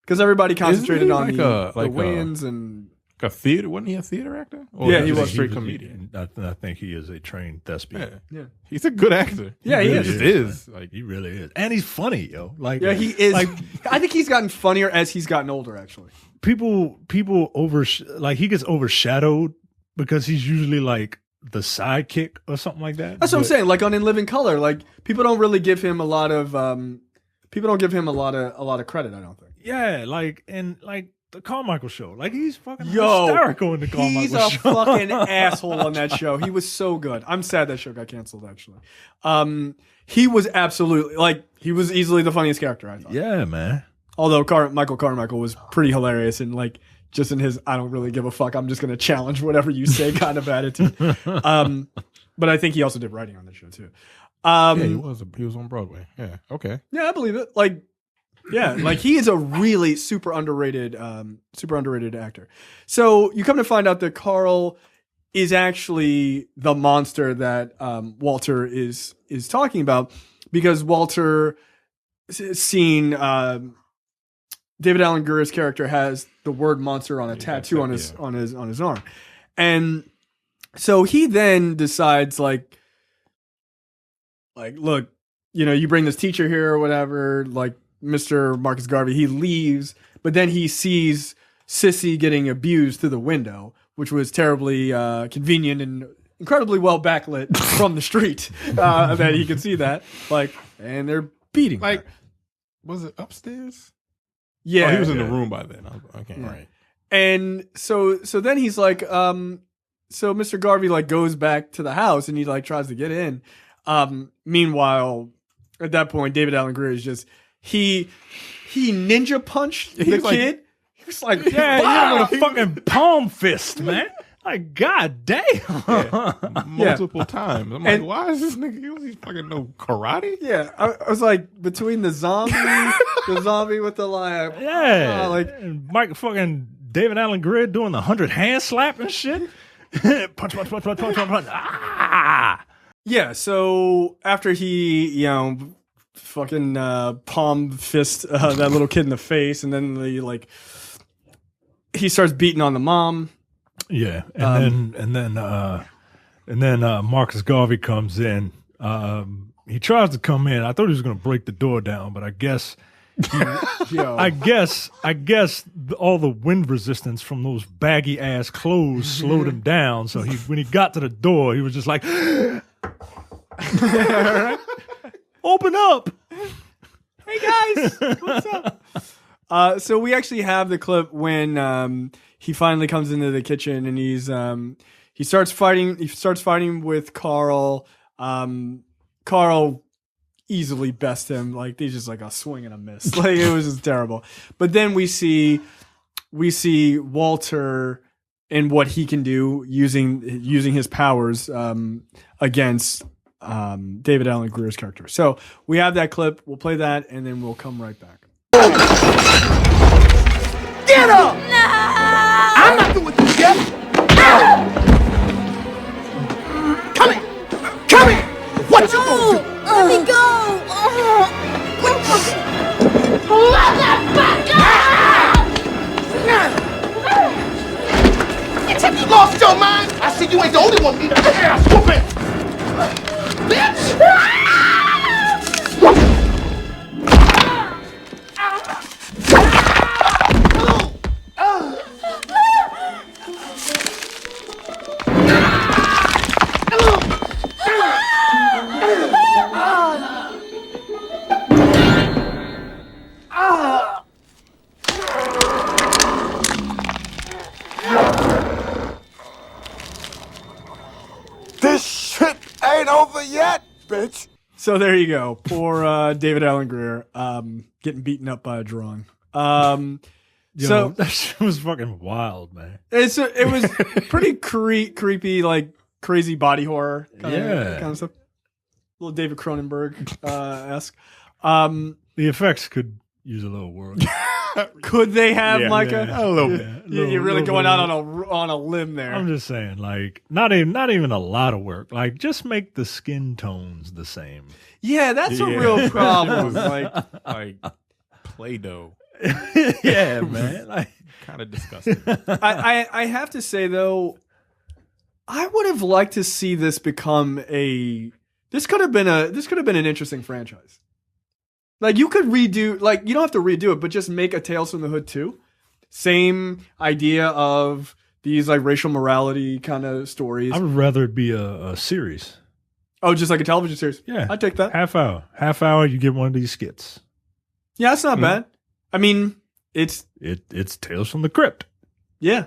because everybody concentrated on the Wayans and a theater. Wasn't he a theater actor? Or yeah, he was straight comedian. I think he is a trained thespian. Yeah, he's a good actor. Yeah, he just is. Like he really is, and he's funny, yo. Like yeah, he is. Like I think he's gotten funnier as he's gotten older. Actually, people he gets overshadowed because he's usually like the sidekick or something like that. That's what I'm saying. Like on In Living Color, like people don't really give him a lot of people don't give him a lot of credit. I don't think. Yeah, like and like the Carmichael show, like he's fucking hysterical in the Carmichael he's show. He's a fucking asshole on that show. He was so good. I'm sad that show got canceled. Actually, he was absolutely like he was easily the funniest character. I thought. Yeah, man. Although Michael Carmichael was pretty hilarious and like just in his I don't really give a fuck. I'm just gonna challenge whatever you say kind of attitude. But I think he also did writing on the show too. Yeah, he was on Broadway. Yeah, okay. Yeah, I believe it. Like. Yeah, like he is a really super underrated actor. So you come to find out that Karl is actually the monster that Walter is talking about, because Walter seen David Alan Grier's character has the word monster on a tattoo on his arm, and so he then decides like look, you know, you bring this teacher here or whatever, like. Mr. Marcus Garvey, he leaves, but then he sees Sissy getting abused through the window, which was terribly convenient and incredibly well backlit from the street that he could see that. Like, and they're beating. Like, was it upstairs? Yeah, he was in the room by then. Okay, yeah. Right. And so then he's like, so Mr. Garvey like goes back to the house and he like tries to get in. Meanwhile, at that point, David Alan Grier is just. He ninja punched the kid. He was like, yeah, with a fucking palm fist, man. Like, god damn. Yeah. Multiple times. I'm like, why is this nigga, he fucking know karate? Yeah. I was like, between the zombie with the lion. Yeah. Like, and Mike fucking David Alan Grier doing the 100 hand slap and shit. punch. Ah. Yeah. So after he, you know, fucking palm fist that little kid in the face, and then he starts beating on the mom. Yeah, and then Marcus Garvey comes in. He tries to come in. I thought he was going to break the door down, but I guess I guess all the wind resistance from those baggy ass clothes slowed him down. So when he got to the door, he was just like. Open up! Hey guys, what's up? So we actually have the clip when he finally comes into the kitchen and he starts fighting. He starts fighting with Karl. Karl easily bests him. Like he's just like a swing and a miss. Like it was just terrible. But then we see Walter and what he can do using his powers against. David Alan Grier's character. So we have that clip. We'll play that and then we'll come right back. Get up! No! I'm not doing this yet! Come here! Come here! What you gonna do? Let me go! You lost your mind? I see you ain't the only one who need a ass whooping! Bitch! This shit ain't over yet, bitch. So there you go. Poor David Alan Grier getting beaten up by a drawing. So that shit was fucking wild, man. It was pretty creepy, like crazy body horror kind of stuff. A little David Cronenberg esque. The effects could use a little work. Could they have Yeah, Micah? a little bit. You're really going out on a limb there. I'm just saying, like, not even a lot of work. Like, just make the skin tones the same. Yeah, that's a real problem. Like Play-Doh. Yeah, man. Like, Kind of disgusting. I have to say though, I would have liked to see this become a. This could have been an interesting franchise. Like you could redo, like you don't have to redo it, but just make a Tales from the Hood 2. Same idea of these like racial morality kind of stories. I would rather it be a series. Oh, just like a television series. Yeah, I'd take that. Half hour. You get one of these skits. Yeah, it's not bad. I mean, it's Tales from the Crypt. yeah,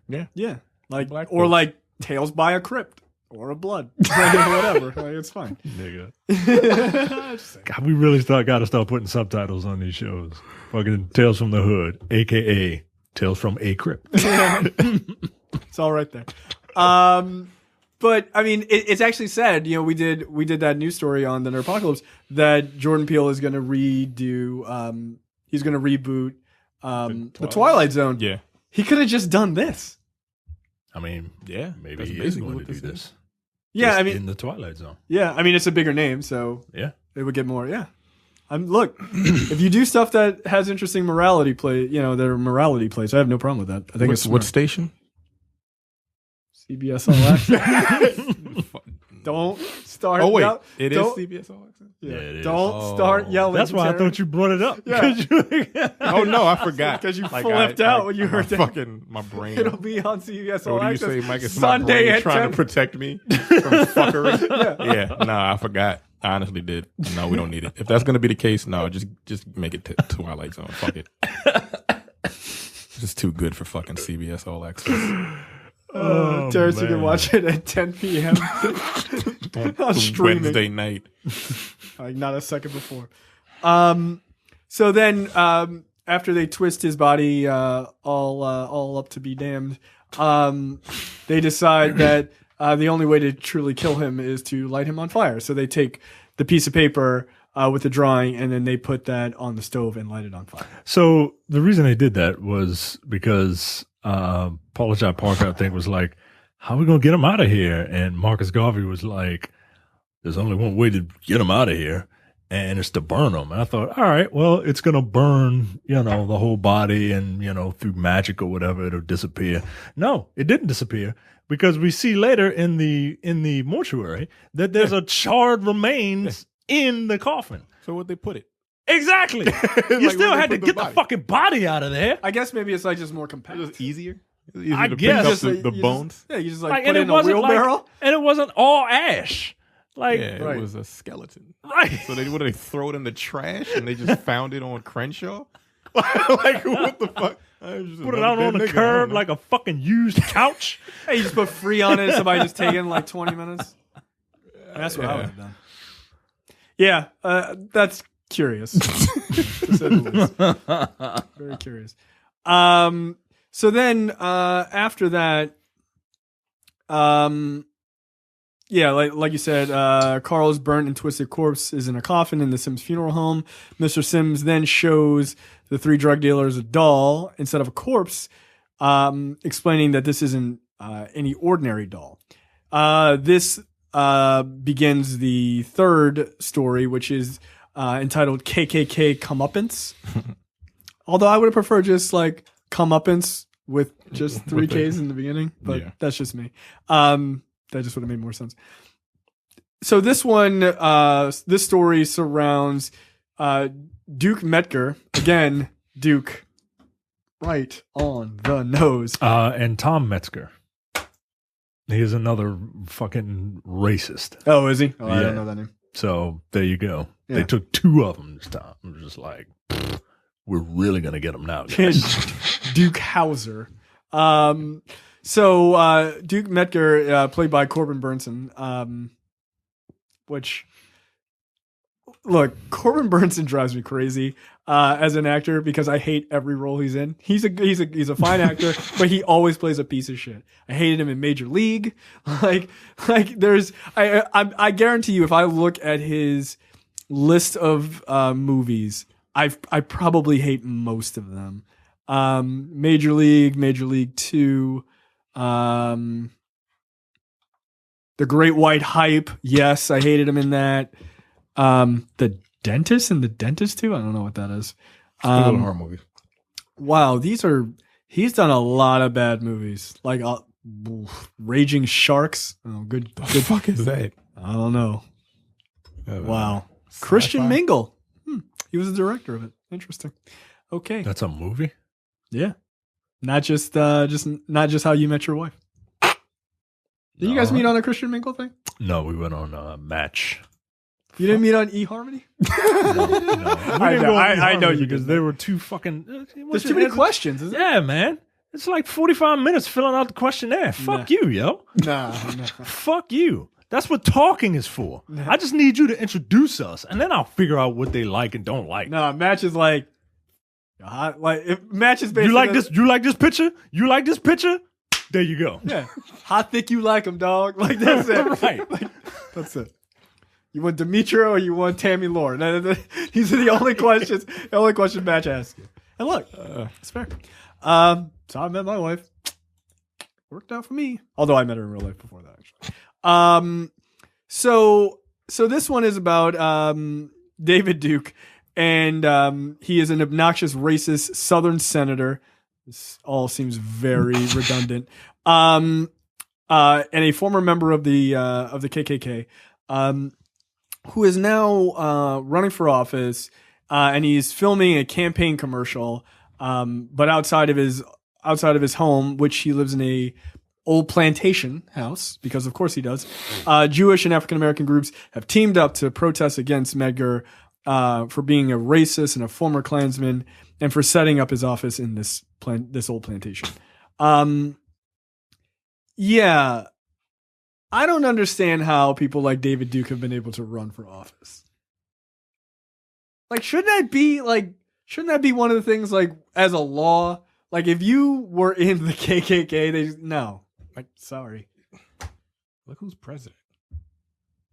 Yeah. like Black or folks. like Tales by a Crypt or a Blood, whatever. Like, it's fine. Nigga. Just saying. God, we really got to start putting subtitles on these shows. Fucking Tales from the Hood, a.k.a. Tales from a Crypt. It's all right there. But I mean, it's actually said. You know, we did that news story on the Nerdopocalypse that Jordan Peele is going to redo. He's going to reboot the Twilight Zone. Yeah. He could have just done this. I mean, Yeah. maybe That's he is basically going to what do this this. is. Yeah, Just I mean, in the Twilight Zone. yeah, I mean, it's a bigger name, so Yeah. it would get more. Yeah, look, if you do stuff that has interesting morality play, you know, their morality plays, I have no problem with that. I think it's What smart. station? CBS All Access. Don't start. Oh wait, yell- it is don't- CBS All Access. Yeah, Yeah, it is. don't start yelling. That's why I Terry. thought you brought it up. Yeah. 'Cause you- Oh no, I forgot 'Cause you flipped out when you heard that. Fucking my brain. It'll be on CBS All What do you Access say, Mike? It's Sunday my brain at trying 10. to protect me from fuckery. Yeah, nah, I forgot. I honestly did. No, we don't need it. If that's gonna be the case, no, just make it Twilight Zone. Fuck it. It's just too good for fucking CBS All Access. Terrence, you can man. watch it at 10 p.m. on streaming. Wednesday night. Like not a second before. So then after they twist his body all up to be damned, they decide that the only way to truly kill him is to light him on fire. So they take the piece of paper with the drawing and then they put that on the stove and light it on fire. So the reason they did that was because Paula Jai Parker, I think, was like, how are we going to get him out of here? And Marcus Garvey was like, there's only one way to get him out of here, and it's to burn him. And I thought, all right, well, it's going to burn, you know, the whole body and, you know, through magic or whatever, it'll disappear. No, it didn't disappear because we see later in the mortuary that there's a charred remains in the coffin. So what they put it? Exactly. You Like, still where they had to put the get the body? fucking body out of there. I guess maybe it's like just more compact. It's easier. It's easier I to guess. pick up the You bones. Just, yeah, you just Like, put and it it in a wasn't wheelbarrow. like, and it wasn't all ash. Like, Yeah, Right. it was a skeleton. right. So they throw it in the trash and they just found it on Crenshaw? Like what the fuck? Put it out on the curb like a fucking used couch. Hey, you just put free on it. Somebody just take it in like 20 minutes. That's what I Yeah. would have done. Yeah, that's curious. To say the least. Very curious. So then after that, yeah, like you said, Karl's burnt and twisted corpse is in a coffin in the Sims funeral home. Mr. Sims then shows the three drug dealers a doll instead of a corpse, explaining that this isn't any ordinary doll. This begins the third story, which is entitled KKK Comeuppance. Although I would have preferred just like Comeuppance with just three Ks in the beginning, but Yeah. that's just me. That just would have made more sense. So this one, this story surrounds Duke Metger. Again, Duke, right on the nose. And Tom Metzger. He is another fucking racist. Oh, is he? Oh, I Yeah. don't know that name. So there you go. Yeah. They took two of them this time. It was just like, we're really going to get them now, guys. Duke Hauser. So Duke Metger, played by Corbin Burnson, which, look, Corbin Burnson drives me crazy as an actor because I hate every role he's in. He's a fine actor, but he always plays a piece of shit. I hated him in Major League. Like there's, I guarantee you, if I look at his list of movies, I probably hate most of them. Major League 2, The Great White Hype. Yes, I hated him in that. The Dentist and The Dentist 2. I don't know what that is. Little horror movie. Wow, he's done a lot of bad movies, like Raging Sharks. Oh, good. The fuck is that? I don't know. Wow. Christian Mingle. He was the director of it. Interesting. Okay. That's a movie? Yeah. Not just How You Met Your Wife. Did you guys meet on a Christian Mingle thing? No, we went on a match. You didn't meet on eHarmony? No. I know you because there were too fucking. There's too many questions, isn't Yeah, man. It's like 45 minutes filling out the questionnaire. Fuck you, yo. Nah. Fuck you. That's what talking is for. I just need you to introduce us, and then I'll figure out what they like and don't like. No, Match is like Match is basically. You like this? You like this picture? You like this picture? There you go. Yeah. How thick you like them, dog? Like that's it. Right. Like, that's it. You want Demetrio or you want Tammy Lord? These are the only questions. The only question Match asks you. And look, it's fair. So I met my wife. Worked out for me. Although I met her in real life before that, actually. So this one is about David Duke, and he is an obnoxious, racist Southern senator. This all seems very redundant. And a former member of the KKK, who is now running for office, and he's filming a campaign commercial, but outside of his home, which he lives in a old plantation house, because of course he does. Jewish and African American groups have teamed up to protest against Medgar for being a racist and a former Klansman, and for setting up his office in this old plantation. Yeah, I don't understand how people like David Duke have been able to run for office. Like, shouldn't that be one of the things, like, as a law? Like, if you were in the KKK, sorry. Look who's president.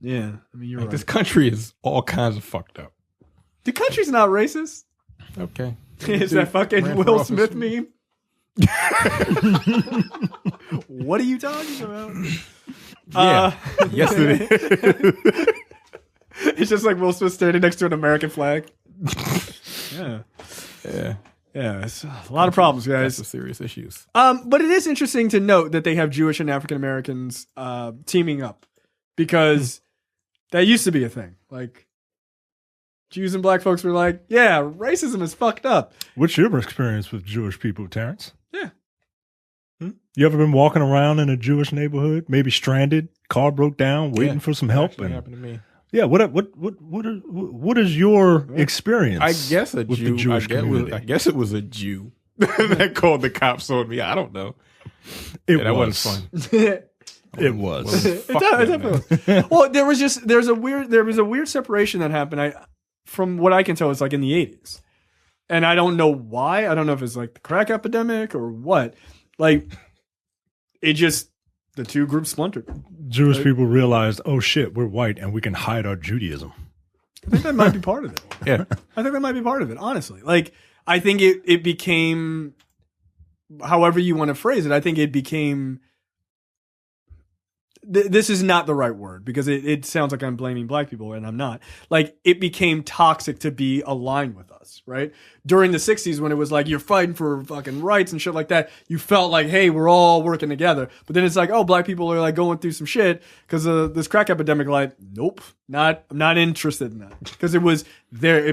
Yeah, I mean, you're right. This country is all kinds of fucked up. The country's not racist. Okay. Is that fucking Will Smith meme? What are you talking about? Yeah. Yes, it is. It's just like Will Smith standing next to an American flag. Yeah. It's a lot of problems, guys. That's some serious issues. But it is interesting to note that they have Jewish and African Americans teaming up, because that used to be a thing. Like, Jews and black folks were like, yeah, racism is fucked up. What's your experience with Jewish people, Terrence? Yeah. You ever been walking around in a Jewish neighborhood, maybe stranded, car broke down, waiting for some help? That happened to me. Yeah, what is your experience? I guess with the Jewish community? I guess it was a Jew that called the cops on me. I don't know. That wasn't fun. It was. Well, there was a weird separation that happened. From what I can tell, it's like in the 80s. And I don't know why. I don't know if it's like the crack epidemic or what. Like, the two groups splintered. Jewish people realized, oh shit, we're white and we can hide our Judaism. I think that might be part of it. Yeah. I think that might be part of it, honestly. Like, I think it became, however you want to phrase it, I think it became, this is not the right word, because it sounds like I'm blaming black people, and I'm not. Like, it became toxic to be aligned with us, right? During the 60s, when it was like, you're fighting for fucking rights and shit like that, you felt like, hey, we're all working together. But then it's like, oh, black people are like going through some shit because of this crack epidemic. Like, nope, I'm not interested in that. Because it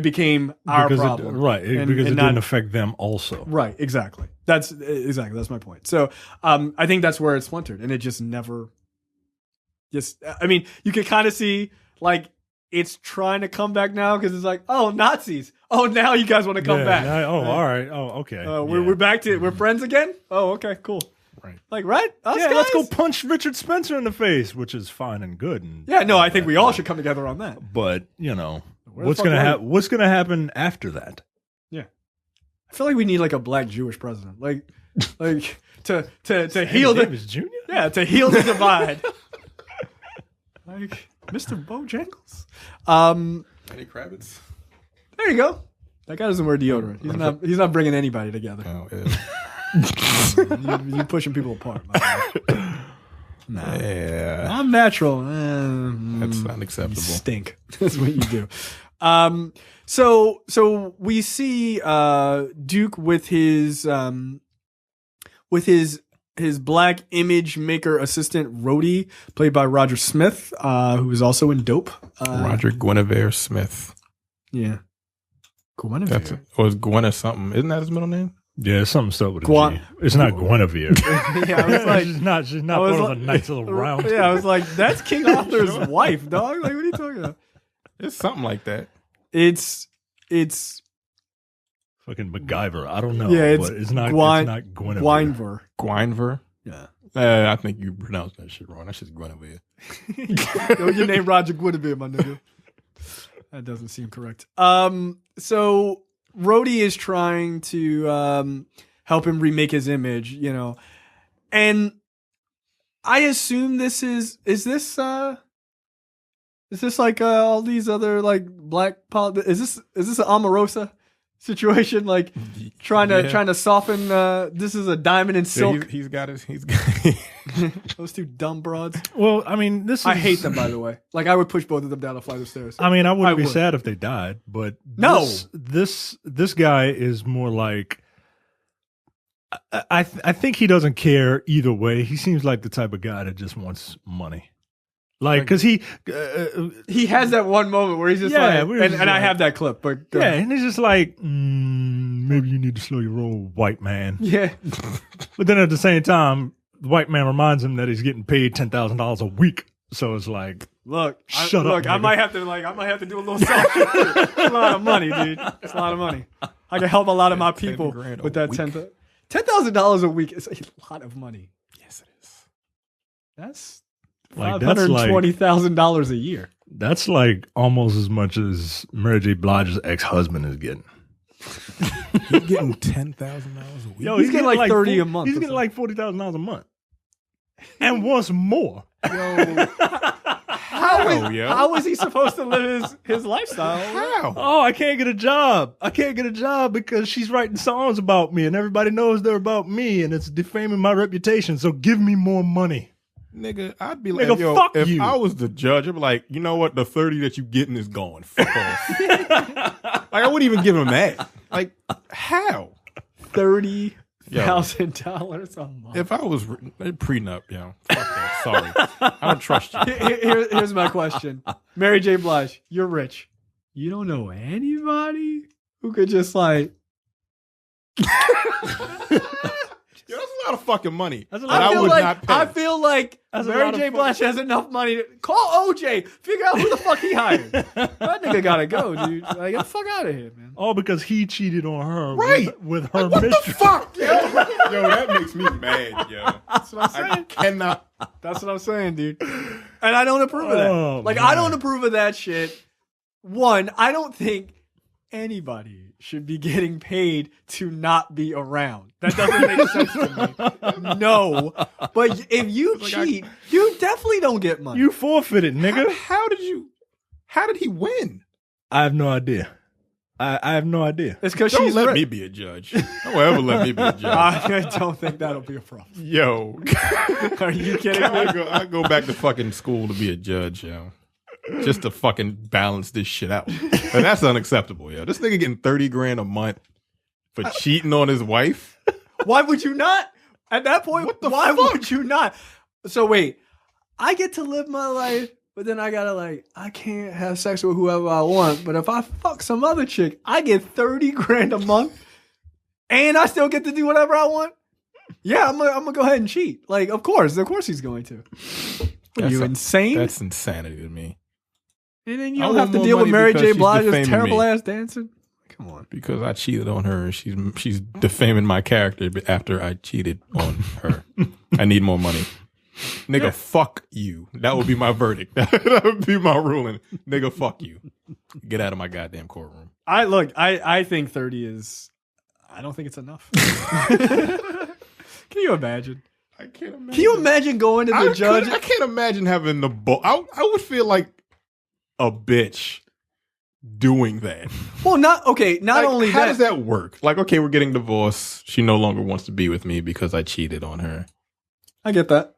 became our problem. Because it didn't affect them also. Right, exactly. That's my point. So I think that's where it splintered, and it just never... I mean, you can kind of see, like, it's trying to come back now, because it's like, oh, Nazis. Oh, now you guys want to come back. All right. Oh, okay. We're back to, we're friends again? Oh, okay, cool. Right. Like, right? Us yeah, guys? let's go punch Richard Spencer in the face, which is fine and good. I think we all should come together on that. But, what's gonna happen after that? Yeah. I feel like we need, like, a black Jewish president. Like to heal to heal the divide. Like Mr. Bojangles. Lenny Kravitz. There you go. That guy doesn't wear deodorant. He's not bringing anybody together. Oh, yeah. You're pushing people apart. Nah. Yeah. I'm natural. That's unacceptable. You stink. That's what you do. So we see Duke with his black image maker assistant Rhodey, played by Roger Smith, who is also in Dope. Roger Guinevere Smith. Yeah. Guinevere. Or is Gwen something? Isn't that his middle name? Yeah, something stuff with a G. It's not Guinevere. Yeah, I was like, she's not part of the Knights of the Round. Yeah, I was like, that's King Arthur's wife, dog. Like, what are you talking about? It's something like that. It's fucking MacGyver. I don't know. Yeah, but it's not Guinevere. Guinevere. Guinevere? Yeah. I think you pronounced that shit wrong. That's just Guinevere. Yo, your name Roger Guinevere, my nigga. That doesn't seem correct. So Rhodey is trying to help him remake his image, you know, and I assume this is this like all these other like black is this an Omarosa situation, like trying to soften this is a diamond and silk. He's got those two dumb broads. Well, I mean, I hate them, by the way. Like, I would push both of them down a flight of stairs. I mean, I wouldn't be sad if they died, but no, this guy is more like I think he doesn't care either way. He seems like the type of guy that just wants money. Like, because he has that one moment where he's just and I have that clip, but and he's just like, maybe you need to slow your roll, white man. Yeah, but then at the same time, the white man reminds him that he's getting paid $10,000 a week. So it's like, shut up. I might have to do a little soft shit. It's a lot of money, dude. It's a lot of money. I can help a lot of my people with that $10,000 a week. Is a lot of money. Yes, it is. That's like $520,000 a year. That's like almost as much as Mary J. Blige's ex-husband is getting. He's getting $10,000 a week. Yo, he's getting like 30 a month. He's getting like $40,000 a month, and wants more. Yo, how is he supposed to live his lifestyle? How? Oh, I can't get a job. I can't get a job because she's writing songs about me, and everybody knows they're about me, and it's defaming my reputation. So give me more money. Nigga, I'd be like, nigga, fuck if you. I was the judge, I'd be like, you know what? The 30 that you getting is going. Fuck off. Like, I wouldn't even give him that. Like, how? $30,000 a month. If I was prenup, fuck that. Sorry. I don't trust you. Here's my question. Mary J. Blige, you're rich. You don't know anybody who could just like... Yo, that's a lot of fucking money. That's a lot. I feel like Mary J. Blige has enough money to call OJ, figure out who the fuck he hired. That nigga gotta go, dude. Like, get the fuck out of here, man. All because he cheated on her with her what mistress. The fuck, yo? Yo, that makes me mad, yo. That's what I'm saying. I cannot. That's what I'm saying, dude. And I don't approve of that. I don't approve of that shit. One, I don't think anybody should be getting paid to not be around. That doesn't make sense to me. No. But if you cheat, you definitely don't get money. You forfeited, nigga. How did he win? I have no idea. I have no idea. It's because Don't she's let me be a judge. Don't ever let me be a judge. I don't think that'll be a problem. Yo. Are you kidding me? I go back to fucking school to be a judge, yo. Just to fucking balance this shit out. And that's unacceptable, yo. This nigga getting $30,000 a month for cheating on his wife. Why would you not? At that point, why would you not? So wait, I get to live my life, but then I gotta I can't have sex with whoever I want. But if I fuck some other chick, I get $30,000 a month, and I still get to do whatever I want. Yeah, I'm gonna go ahead and cheat. Like, of course he's going to. Are you insane? That's insanity to me. And then you don't have to deal with Mary J. Blige's terrible ass dancing. Come on. Because I cheated on her and she's defaming my character after I cheated on her. I need more money. Nigga, fuck you. That would be my verdict. That would be my ruling. Nigga, fuck you. Get out of my goddamn courtroom. I think 30 is... I don't think it's enough. Can you imagine? I can't imagine. Can you imagine going to the judge? I can't imagine having the I would feel like a bitch doing that. Well, not Like, only how that. does that work? Like, okay, we're getting divorced. She no longer wants to be with me because I cheated on her. I get that.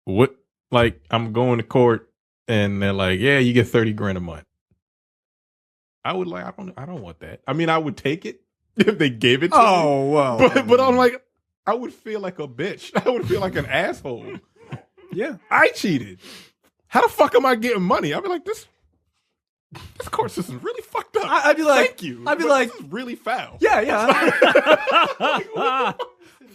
What? Like, I'm going to court and they're like, yeah, you get 30 grand a month. I would like, I don't want that. I mean, I would take it if they gave it to me. Oh, well. But I'm like, I would feel like a bitch. I would feel like an asshole. Yeah. I cheated. How the fuck am I getting money? I'd be like, this court system is really fucked up. I'd be like, thank you. I'd be but like, this is really foul. yeah.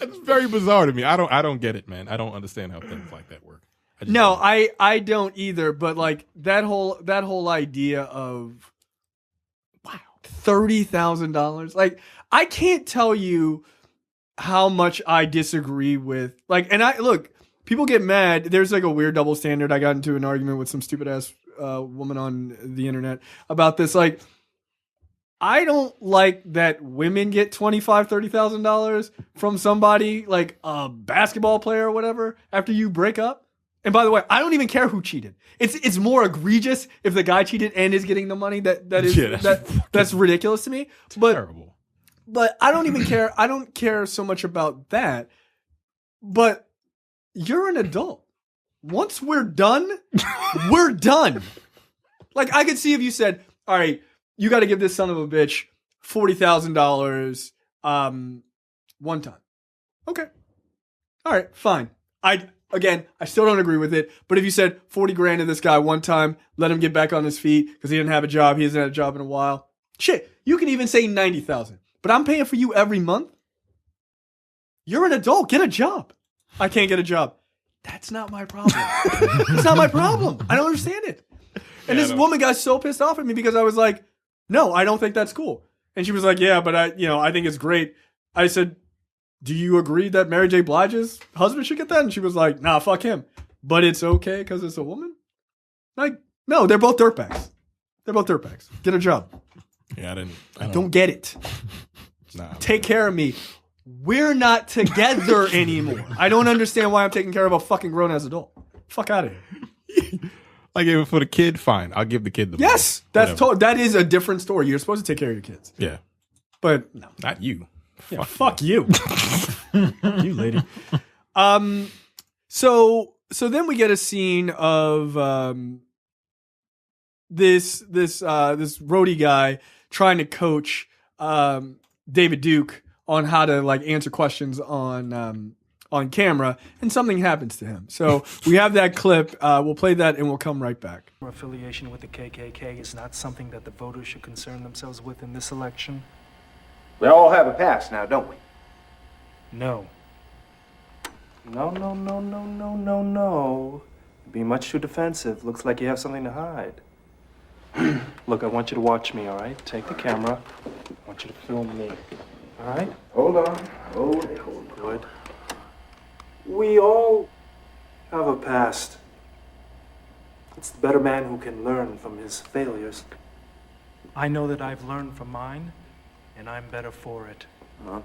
It's very bizarre to me. I don't get it, man. I don't understand how things like that work. No, I don't either. But like that whole idea of $30,000. Like, I can't tell you how much I disagree with. Like, and people get mad. There's like a weird double standard. I got into an argument with some stupid ass woman on the internet about this. Like, I don't like that women get $25,000-$30,000 from somebody like a basketball player or whatever after you break up. And by the way, I don't even care who cheated. It's more egregious if the guy cheated and is getting the money. That's ridiculous to me. Terrible. But I don't even care. I don't care so much about that. But you're an adult. Once we're done, we're done. Like, I could see if you said, all right, you got to give this son of a bitch $40,000 one time. Okay. All right, fine. I still don't agree with it. But if you said 40 grand to this guy one time, let him get back on his feet because he didn't have a job. He hasn't had a job in a while. Shit, you can even say 90,000. But I'm paying for you every month. You're an adult. Get a job. I can't get a job. That's not my problem. It's not my problem. I don't understand it. And this woman got so pissed off at me because I was like, no, I don't think that's cool. And she was like, yeah, but I think it's great. I said, do you agree that Mary J. Blige's husband should get that? And she was like, nah, fuck him. But it's okay because it's a woman? Like, no, they're both dirtbags. Get a job. Yeah, I don't get it. Nah, Take care of me. We're not together anymore. I don't understand why I'm taking care of a fucking grown-ass adult. Fuck out of here. Like, if for the kid, fine. I'll give the kid the money. Yes, that is a different story. You're supposed to take care of your kids. Yeah. But no. Not you. Yeah, fuck you. You lady. So then we get a scene of this roadie guy trying to coach David Duke on how to like answer questions on camera, and something happens to him. So we have that clip. We'll play that and we'll come right back. Affiliation with the KKK is not something that the voters should concern themselves with in this election. We all have a past now, don't we? No. No. Be much too defensive. Looks like you have something to hide. Look, I want you to watch me, all right? Take the camera. I want you to film me. All right? Hold on. Hold it. Good. We all have a past. It's the better man who can learn from his failures. I know that I've learned from mine, and I'm better for it. Huh?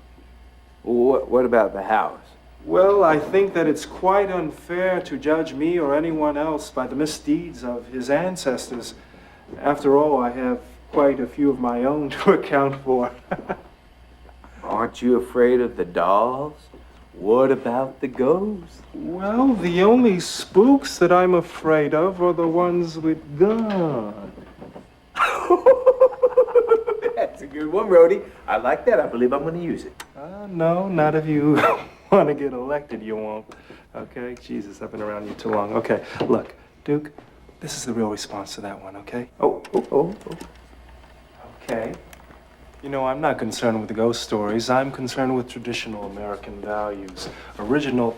What about the house? Well, I think that it's quite unfair to judge me or anyone else by the misdeeds of his ancestors. After all, I have quite a few of my own to account for. Aren't you afraid of the dolls? What about the ghosts? Well, the only spooks that I'm afraid of are the ones with guns. That's a good one, Rhodey. I like that. I believe I'm going to use it. No, not if you want to get elected, you won't. Okay? Jesus, I've been around you too long. Okay, look, Duke, this is the real response to that one, okay? Oh. Okay. You know, I'm not concerned with the ghost stories. I'm concerned with traditional American values. Original...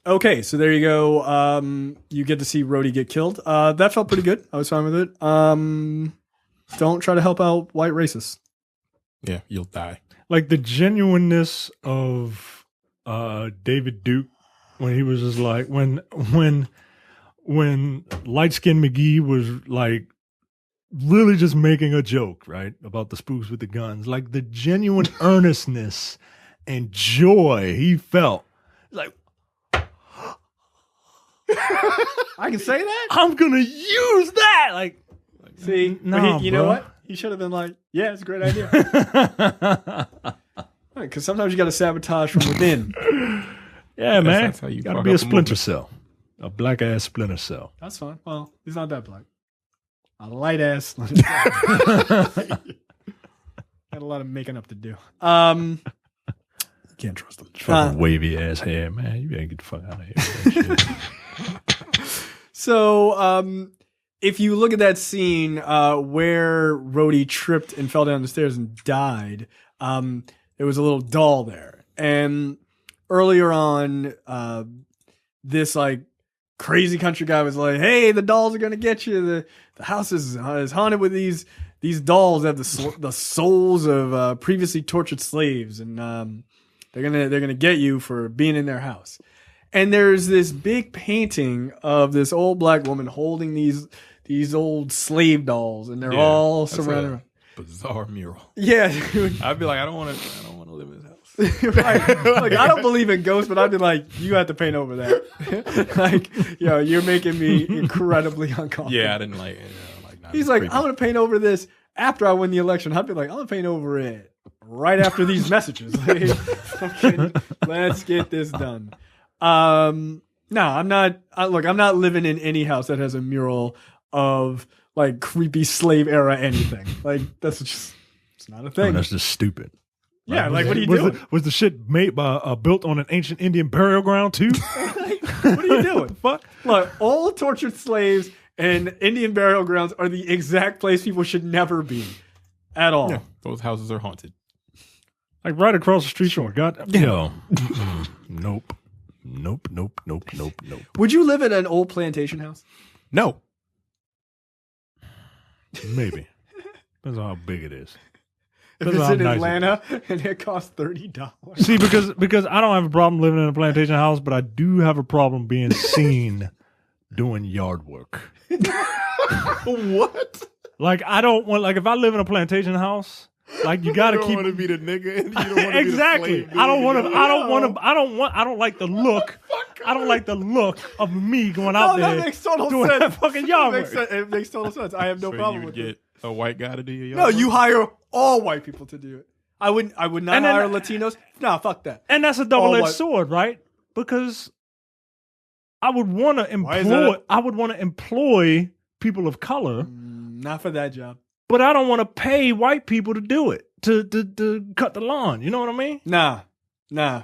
Okay, so there you go. You get to see Rhodey get killed. That felt pretty good. I was fine with it. Don't try to help out white racists. Yeah, you'll die. Like the genuineness of David Duke when he was just like when light skinned McGee was like really just making a joke, right, about the spooks with the guns. Like the genuine earnestness and joy he felt. Like, I can say that? I'm going to use that. Like, see, no, you know what? He should have been like, yeah, it's a great idea. Because sometimes you got to sabotage from within. Yeah, man. That's how you got to fuck be a up Splinter movie. Cell. A black ass Splinter Cell. That's fine. Well, he's not that black. A light ass. Got a lot of making up to do. Can't trust him. Fucking wavy ass hair, man. You better get the fuck out of here with that shit. So, if you look at that scene where Rhodey tripped and fell down the stairs and died, there was a little doll there. And earlier on, this like crazy country guy was like, "Hey, the dolls are gonna get you. The house is haunted with these dolls that have the souls of previously tortured slaves, and they're gonna get you for being in their house." And there's this big painting of this old black woman holding these old slave dolls, and they're all surrounded. Bizarre mural. Yeah, dude. I'd be like, I don't want to live in this house. Right. Like, I don't believe in ghosts, but I'd be like, you have to paint over that. Like, you're making me incredibly uncomfortable. Yeah, I didn't like it. He's like, I'm going to paint over this after I win the election. I'd be like, I'm going to paint over it right after these messages. Like, okay, let's get this done. No, I'm not. I'm not living in any house that has a mural of like creepy slave era anything. Like, that's just, it's not a thing. Oh, that's just stupid. Yeah, like what are you doing? Was the shit made by built on an ancient Indian burial ground too? What are you doing? Fuck. Look, all tortured slaves and Indian burial grounds are the exact place people should never be at all. Yeah, those houses are haunted. Like right across the street from Nope. Would you live in an old plantation house? No. Maybe. Depends on how big it is. If it's in Atlanta and it costs $30. See, because I don't have a problem living in a plantation house, but I do have a problem being seen doing yard work. What? Like I don't want. Like if I live in a plantation house, like you got to keep. You don't want to be the nigga. And you don't want to exactly. Be the slave, I don't want to. I don't like the look. I don't like the look of me going out there that makes total doing sense. that fucking yard work. It makes total sense. I have no problem with it. A white guy to do your yard No, work? you hire all white people to do it. I would not hire Latinos. No, fuck that. And that's a double-edged sword, right? Because I would want to employ. I would want to employ people of color. Not for that job. But I don't want to pay white people to do it, to cut the lawn. You know what I mean? Nah.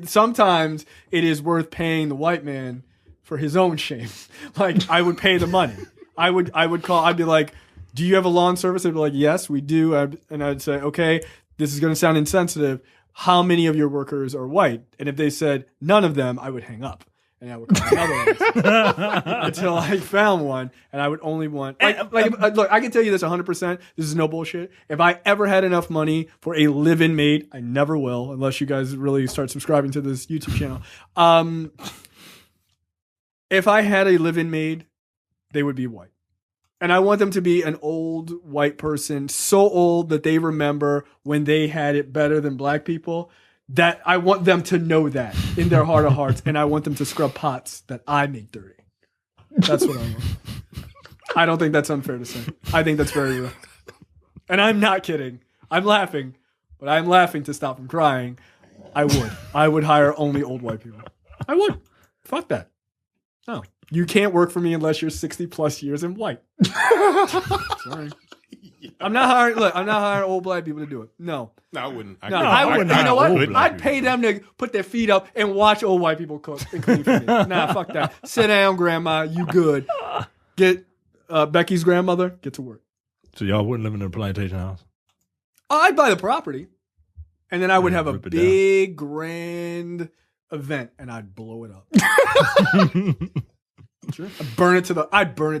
Sometimes it is worth paying the white man for his own shame. Like I would pay the money. I would call. I'd be like, "Do you have a lawn service?" They'd be like, "Yes, we do." And I'd say, "Okay, this is going to sound insensitive. How many of your workers are white?" And if they said none of them, I would hang up. And I would call another one until I found one, and I would only want look. I can tell you this 100%. This is no bullshit. If I ever had enough money for a live-in maid, I never will, unless you guys really start subscribing to this YouTube channel. If I had a live-in maid, they would be white, and I want them to be an old white person, so old that they remember when they had it better than black people. That I want them to know that in their heart of hearts, and I want them to scrub pots that I make dirty. That's what I want. I don't think that's unfair to say. I think that's very real. And I'm not kidding. I'm laughing, but I'm laughing to stop from crying. I would hire only old white people. I would. Fuck that. No. You can't work for me unless you're 60 plus years and white. Sorry. I'm not hiring old black people to do it. No. No, I wouldn't. I wouldn't. You know what? I'd pay them to put their feet up and watch old white people cook and clean for me. Nah, fuck that. Sit down, grandma. You good. Get Becky's grandmother. Get to work. So y'all wouldn't live in a plantation house? I'd buy the property. And then I would have a big, grand event, and I'd blow it up. Sure. I'd burn it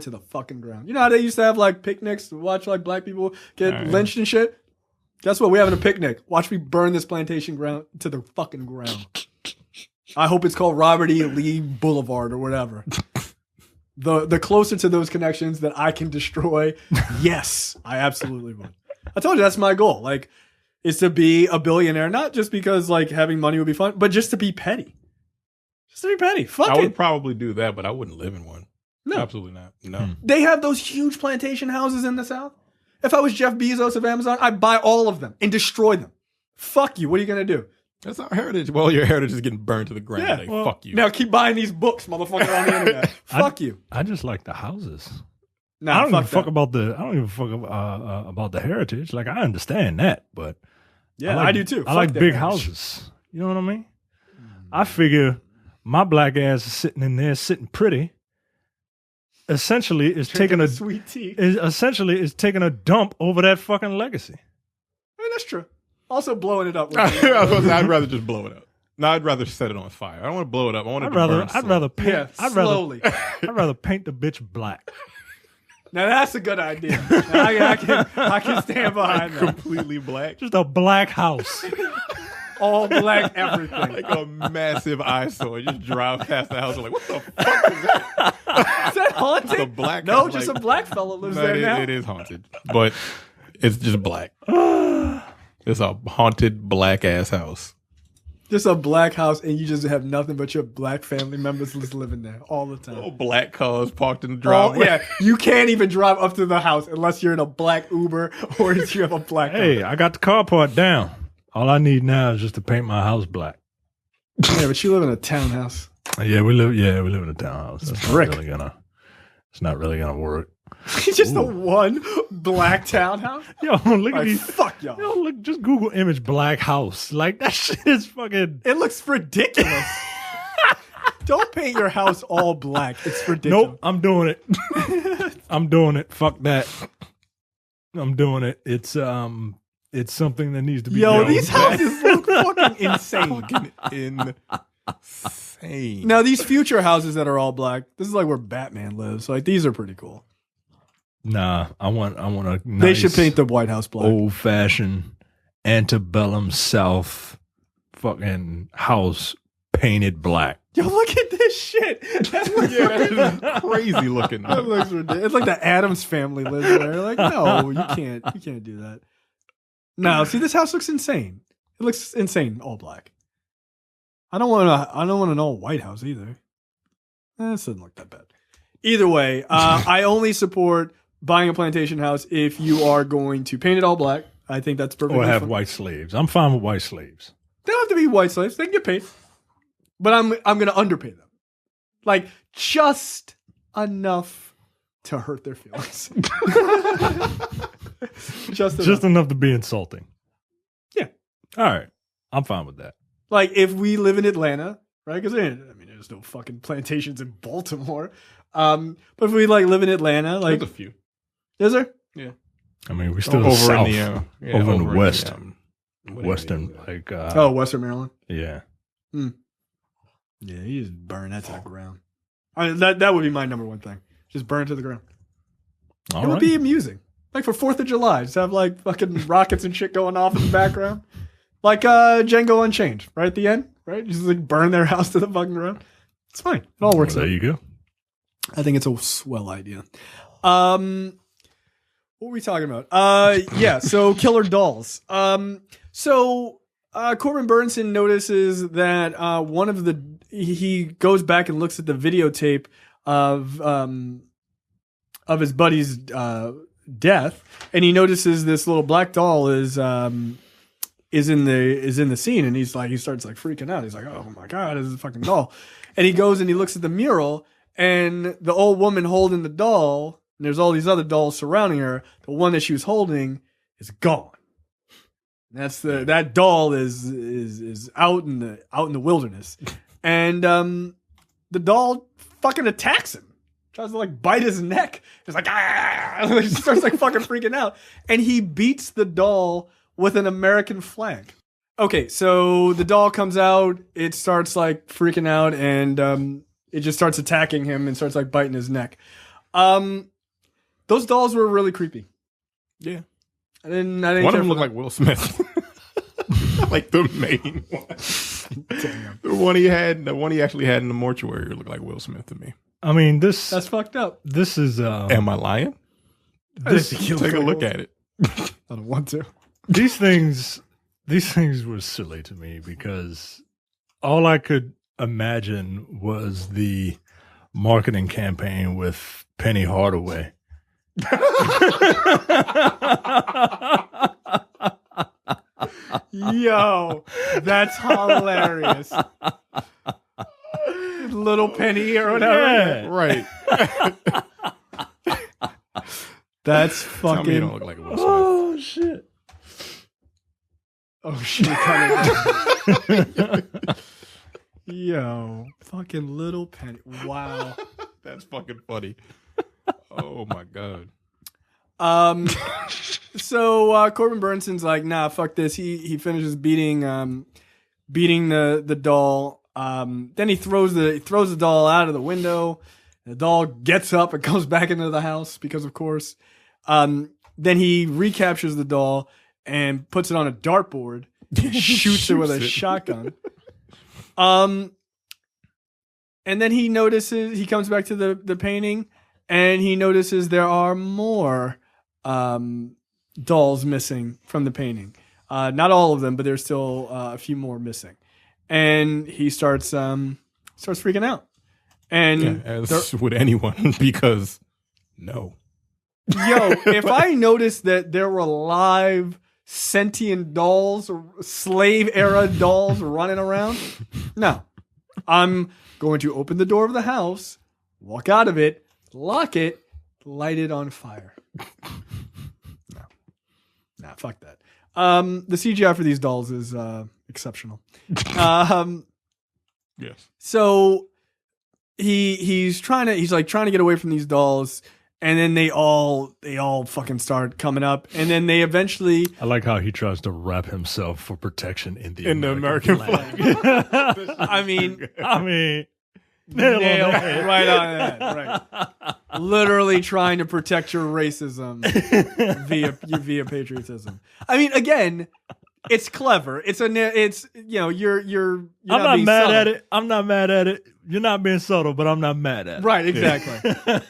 to the fucking ground. You know how they used to have like picnics to watch like black people get lynched and shit? Guess what? We're having a picnic. Watch me burn this plantation ground to the fucking ground. I hope it's called Robert E. Lee Boulevard or whatever. The closer to those connections that I can destroy, yes, I absolutely would. I told you that's my goal. Like, is to be a billionaire, not just because like having money would be fun, but just to be petty. Just to be petty. Fuck I it. would probably do that, but I wouldn't live in one. No. Absolutely not. No. They have those huge plantation houses in the South. If I was Jeff Bezos of Amazon, I'd buy all of them and destroy them. Fuck you. What are you going to do? That's our heritage. Well, your heritage is getting burned to the ground. Yeah, Like, well, fuck you. Now keep buying these books, motherfucker, on the internet. Fuck you. I just like the houses. Nah, I don't fuck even fuck that. about the. I don't even fuck about the heritage. Like I understand that, but Yeah, like, I do too. I Fuck like that big heritage. houses. You know what I mean? I figure my black ass is sitting in there, sitting pretty. Essentially, is taking a sweet tea. Is taking a dump over that fucking legacy. I mean, that's true. Also blowing it up. With I'd rather just blow it up. No, I'd rather set it on fire. I don't want to blow it up. I want it to burn I'd rather paint. Yeah, I'd slowly. I'd rather paint the bitch black. Now that's a good idea. I can stand behind that. completely black. Just a black house. All black everything. Like a massive eyesore. Just drive past the house and like, what the fuck is that? Is that haunted? It's a black No, house, just like- a black fella lives No, there now. it is haunted, but it's just black. It's a haunted black ass house. Just a black house, and you just have nothing but your black family members just living there all the time. Oh, black cars parked in the Oh, driveway. yeah, you can't even drive up to the house unless you're in a black Uber or if you have a black Hey, I got the car part down. All I need now is just to paint my house black. car. Yeah, but you live in a townhouse. Yeah, we live in a townhouse. That's brick. It's not really gonna work. It's just a one black townhouse. Yo, look at Like, these. fuck y'all. Yo, look, just Google image black house. Like that shit is fucking. It looks ridiculous. Don't paint your house all black. It's ridiculous. Nope, I'm doing it. I'm doing it. Fuck that. I'm doing it. It's something that needs to be Yo, done. these houses look fucking insane. Insane. Now, these future houses that are all black, this is like where Batman lives. Like, these are pretty cool. Nah, I want a nice, They should paint the White House black. old fashioned antebellum South fucking house painted black. Yo, look at this shit. That looks That's crazy looking. That looks ridiculous. It's like the Addams family lives there. Like, no, you can't do that. No, see, this house looks insane. It looks insane, all black. I don't want an all white house either. This doesn't look that bad. Either way, I only support buying a plantation house if you are going to paint it all black. I think that's perfect. Or have white slaves. I'm fine with white slaves. They don't have to be white slaves. They can get paid. But I'm going to underpay them. Like, just enough to hurt their feelings. Just enough to be insulting. Yeah. All right. I'm fine with that. Like, if we live in Atlanta, right? Because, there's no fucking plantations in Baltimore. But if we, like, live in Atlanta, like... There's a few. Is there? Yeah. I mean, we're still over south, in the over in the west. whatever Western, it is. like... Western Maryland? Yeah. Yeah, you just burn that to the ground. I mean, that would be my number one thing. Just burn it to the ground. All It would right. be amusing. Like for 4th of July, just have like fucking rockets and shit going off in the background. Like Django Unchained, right at the end, right? Just like burn their house to the fucking ground. It's fine. It all works Well, there out. you go. I think it's a swell idea. What were we talking about? Yeah, so killer dolls. So Corbin Burnson notices that he goes back and looks at the videotape of his buddy's death, and he notices this little black doll is in the scene, and he starts like freaking out. He's like, oh my god, this is a fucking doll. And he goes and he looks at the mural, and the old woman holding the doll, and there's all these other dolls surrounding her. The one that she was holding is gone. That doll is out in the wilderness, and the doll fucking attacks him. Tries to like bite his neck. It's like ah! He starts like fucking freaking out, and he beats the doll with an American flag. Okay, so the doll comes out. It starts like freaking out, and it just starts attacking him and starts like biting his neck. Those dolls were really creepy. Yeah. I didn't One care of them for looked like Will Smith. Like the main one. The one he actually had in the mortuary looked like Will Smith to me. I mean, That's fucked up. This is Am I lying? This Take a look at it. I don't want to. these things These things were silly to me because all I could imagine was the marketing campaign with Penny Hardaway. Yo, that's hilarious. Little Penny or whatever. Yeah, right. That's Tell me you fucking. don't look like a Will Smith. Oh shit! Oh shit! Yo, fucking Little Penny. Wow. That's fucking funny. Oh my god. So Corbin Burnson's like, nah, fuck this. He finishes beating the doll. Then he throws the doll out of the window. The doll gets up and comes back into the house because, of course. Then he recaptures the doll and puts it on a dartboard and shoots it with a shotgun. And then he comes back to the painting and he notices there are more dolls missing from the painting. Not all of them, but there's still a few more missing. And he starts freaking out. And as would anyone, because no. Yo, if I noticed that there were live sentient dolls, slave era dolls running around, no. I'm going to open the door of the house, walk out of it, lock it, light it on fire. Nah, fuck that. The CGI for these dolls is exceptional. Yes. So he's trying to get away from these dolls, and then they all fucking start coming up, and then they eventually. I like how he tries to wrap himself for protection in the American flag. I mean, nail right on that, right? Literally trying to protect your racism via patriotism. I mean, again, it's clever. You're I'm not mad at it. I'm not mad at it. You're not being subtle, but I'm not mad at it. Right, exactly.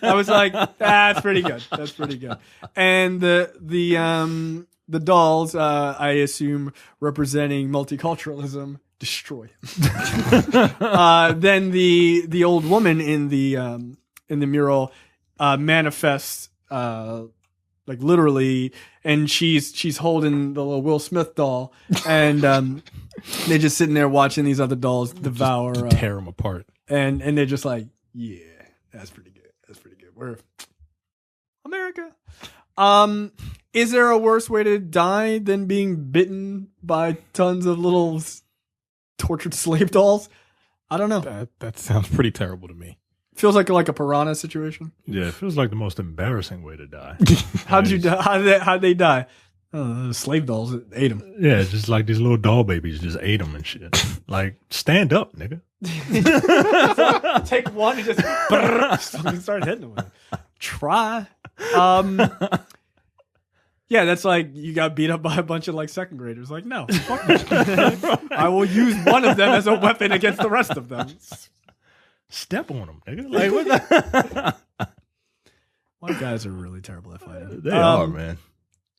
I was like, that's pretty good. That's pretty good. And the dolls, I assume, representing multiculturalism, destroy him. Then the old woman in the mural manifests like literally, and she's holding the little Will Smith doll, and they're just sitting there watching these other dolls devour, just tear them apart, and they're just like, yeah, that's pretty good. That's pretty good. We're America. Is there a worse way to die than being bitten by tons of little tortured slave dolls? I don't know. That sounds pretty terrible to me. Feels like a piranha situation. Yeah, it feels like the most embarrassing way to die. How'd you die? How'd they die? Slave dolls ate them. Yeah, just like these little doll babies just ate them and shit. Like, stand up, nigga. Take one and just start hitting them with it. Try. Yeah, that's like you got beat up by a bunch of like second graders. Like, no, fuck me. I will use one of them as a weapon against the rest of them. Step on them, nigga. Like, what the? White guys are really terrible at fighting. They are, man.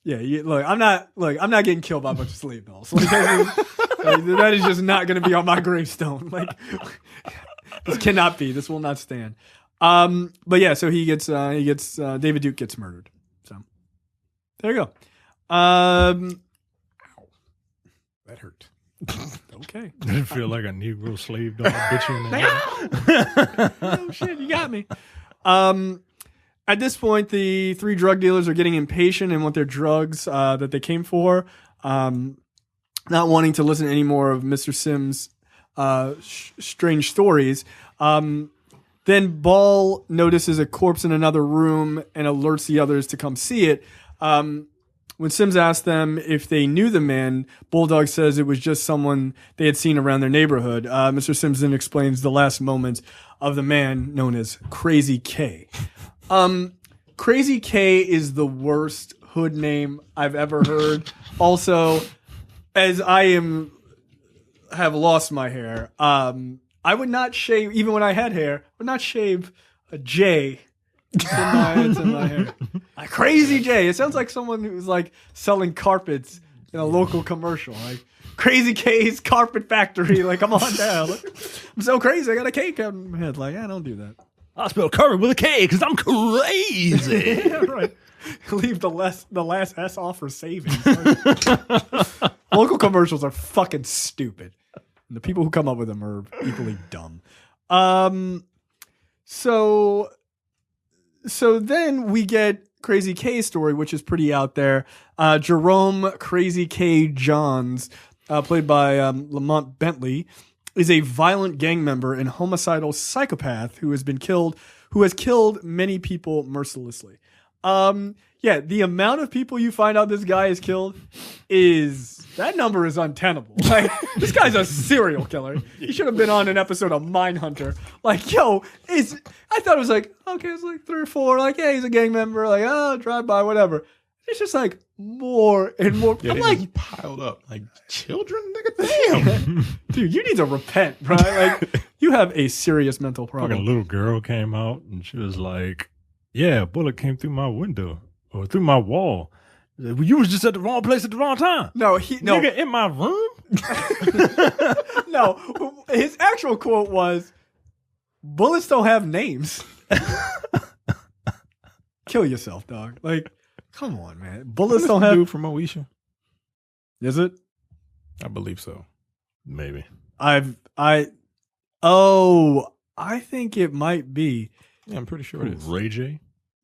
Yeah, I'm not getting killed by a bunch of slave dolls. Like, that is just not going to be on my gravestone. Like, this cannot be. This will not stand. But yeah, so David Duke gets murdered. So there you go. That hurt. Okay. Did it feel like a Negro slave dog bitch in there? Oh shit, you got me. At this point, the three drug dealers are getting impatient and want their drugs that they came for, not wanting to listen to any more of Mr. Sims' strange stories. Then Ball notices a corpse in another room and alerts the others to come see it. When Sims asked them if they knew the man, Bulldog says it was just someone they had seen around their neighborhood. Mr. Sims then explains the last moments of the man known as Crazy K. Crazy K is the worst hood name I've ever heard. Also, as I have lost my hair, I would not shave, even when I had hair, I would not shave a J in my hair. Like Crazy J. It sounds like someone who's like selling carpets in a local commercial. Like, Crazy K's Carpet Factory. Like, come on down. Like, I'm so crazy. I got a cake on my head. Like, I don't do that. I spell curry with a K because I'm crazy. Yeah, right. Leave the last S off for savings. Like, local commercials are fucking stupid. And the people who come up with them are equally dumb. So then we get Crazy K's story, which is pretty out there. Jerome Crazy K Johns, played by Lamont Bentley, is a violent gang member and homicidal psychopath who has killed many people mercilessly. Yeah, the amount of people you find out this guy has killed that number is untenable. Like, this guy's a serial killer. He should have been on an episode of Mindhunter. Like, yo, I thought it was like, okay, it's like 3 or 4. Like, yeah, he's a gang member. Like, oh, drive by, whatever. It's just like more and more. Yeah, I'm like, piled up. Like, children? Nigga, damn. Dude, you need to repent, bro. Like, you have a serious mental problem. Fucking little girl came out and she was like, yeah, a bullet came through my window or through my wall. Well, you was just at the wrong place at the wrong time. No, Nigga, in my room? No, his actual quote was, bullets don't have names. Kill yourself, dog. Like, come on, man. Bullets don't have... Dude from Moesha? Is it? I believe so. Maybe. I think it might be. Yeah, I'm pretty sure it is. Ray J?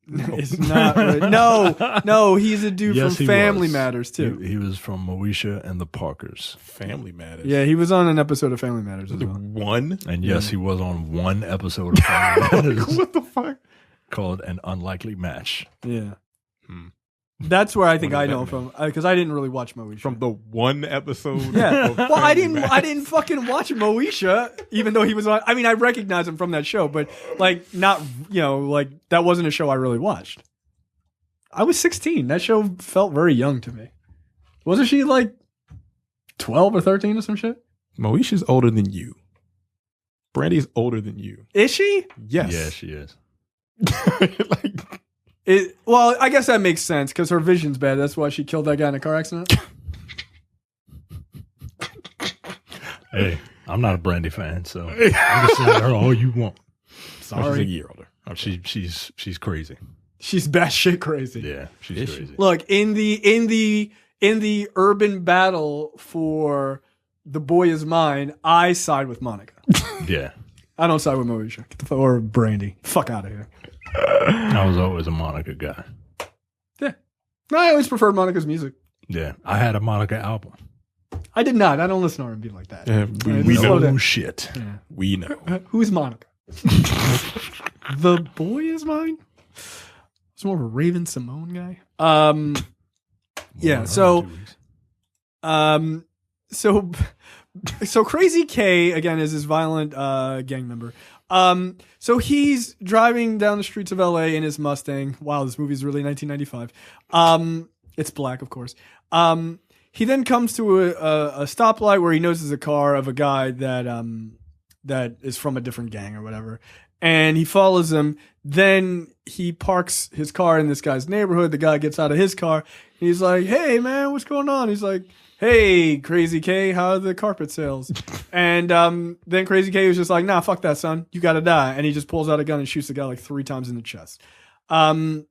It's not. Right. No, he's a dude from Family Matters too. He was from Moesha and the Parkers. Family Matters. Yeah, he was on an episode of Family Matters as well. One? And yes, he was on one episode of Family Matters. What the fuck? Called An Unlikely Match. Yeah. That's where I think I know him from, because I didn't really watch Moesha. From the one episode? Yeah. Of Well, I Family Matters. didn't fucking watch Moesha, even though he was on. I mean, I recognize him from that show, but like, not, like, that wasn't a show I really watched. I was 16. That show felt very young to me. Wasn't she like 12 or 13 or some shit? Moesha's older than you. Brandy's older than you. Is she? Yes. Yeah, she is. Well, I guess that makes sense because her vision's bad. That's why she killed that guy in a car accident. Hey, I'm not a Brandy fan, so I'm just saying her all you want. Sorry. She's a year older. Okay. She's crazy. She's batshit crazy. Yeah, she's crazy. Look, in the urban battle for The Boy Is Mine, I side with Monica. Yeah. I don't side with Moesha. Get the fuck, or Brandy. Fuck out of here. I was always a Monica guy. Yeah. I always preferred Monica's music. Yeah. I had a Monica album. I did not. I don't listen to R&B like that. Yeah, We slow know down. shit. Yeah. We know. Who's Monica? The Boy Is Mine? It's more of a Raven Simone guy. Yeah, so Crazy K again is this violent gang member. So he's driving down the streets of LA in his Mustang. Wow, this movie is really 1995. It's black, of course. He then comes to a stoplight where he notices a car of a guy that is from a different gang or whatever. And he follows him. Then he parks his car in this guy's neighborhood. The guy gets out of his car. He's like, hey, man, what's going on? He's like, hey, Crazy K, how are the carpet sales? And then Crazy K was just like, nah, fuck that, son. You got to die. And he just pulls out a gun and shoots the guy like 3 times in the chest. In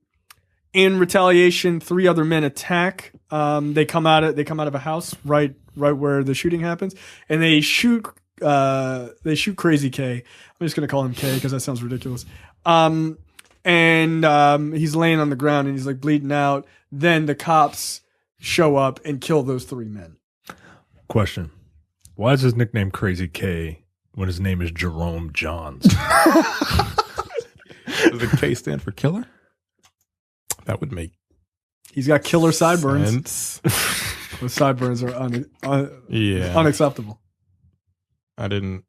retaliation, 3 other men attack. They come out of a house right where the shooting happens. And they shoot Crazy K. I'm just going to call him K because that sounds ridiculous. And he's laying on the ground and he's like bleeding out. Then the cops show up and kill those 3 men. Question. Why is his nickname Crazy K when his name is Jerome Johns? Does the K stand for killer? That would make He's got killer sideburns. sense. Those sideburns are unacceptable. I didn't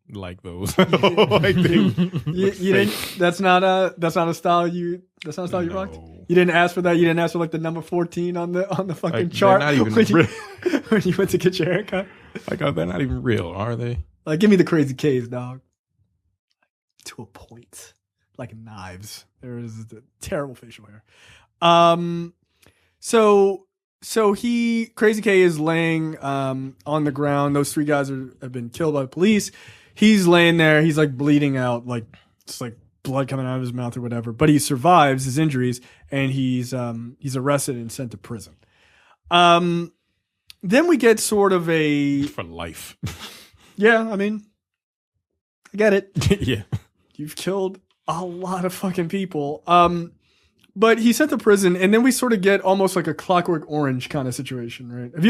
like those. Like You didn't. That's not a style you. That's not a style you rocked. You didn't ask for that. You didn't ask for like the number 14 on the fucking Like, chart they're not even when you went to get your haircut. Like, they're not even real, are they? Like, give me the Crazy K's, dog. To a point, like knives. There is a terrible facial hair. So So Crazy K is laying on the ground. Those 3 guys have been killed by the police. He's laying there. He's like bleeding out, like just like blood coming out of his mouth or whatever. But he survives his injuries, and he's arrested and sent to prison. Then we get sort of for life. Yeah, I mean, I get it. Yeah, you've killed a lot of fucking people. But he's sent to prison, and then we sort of get almost like a Clockwork Orange kind of situation, right? Have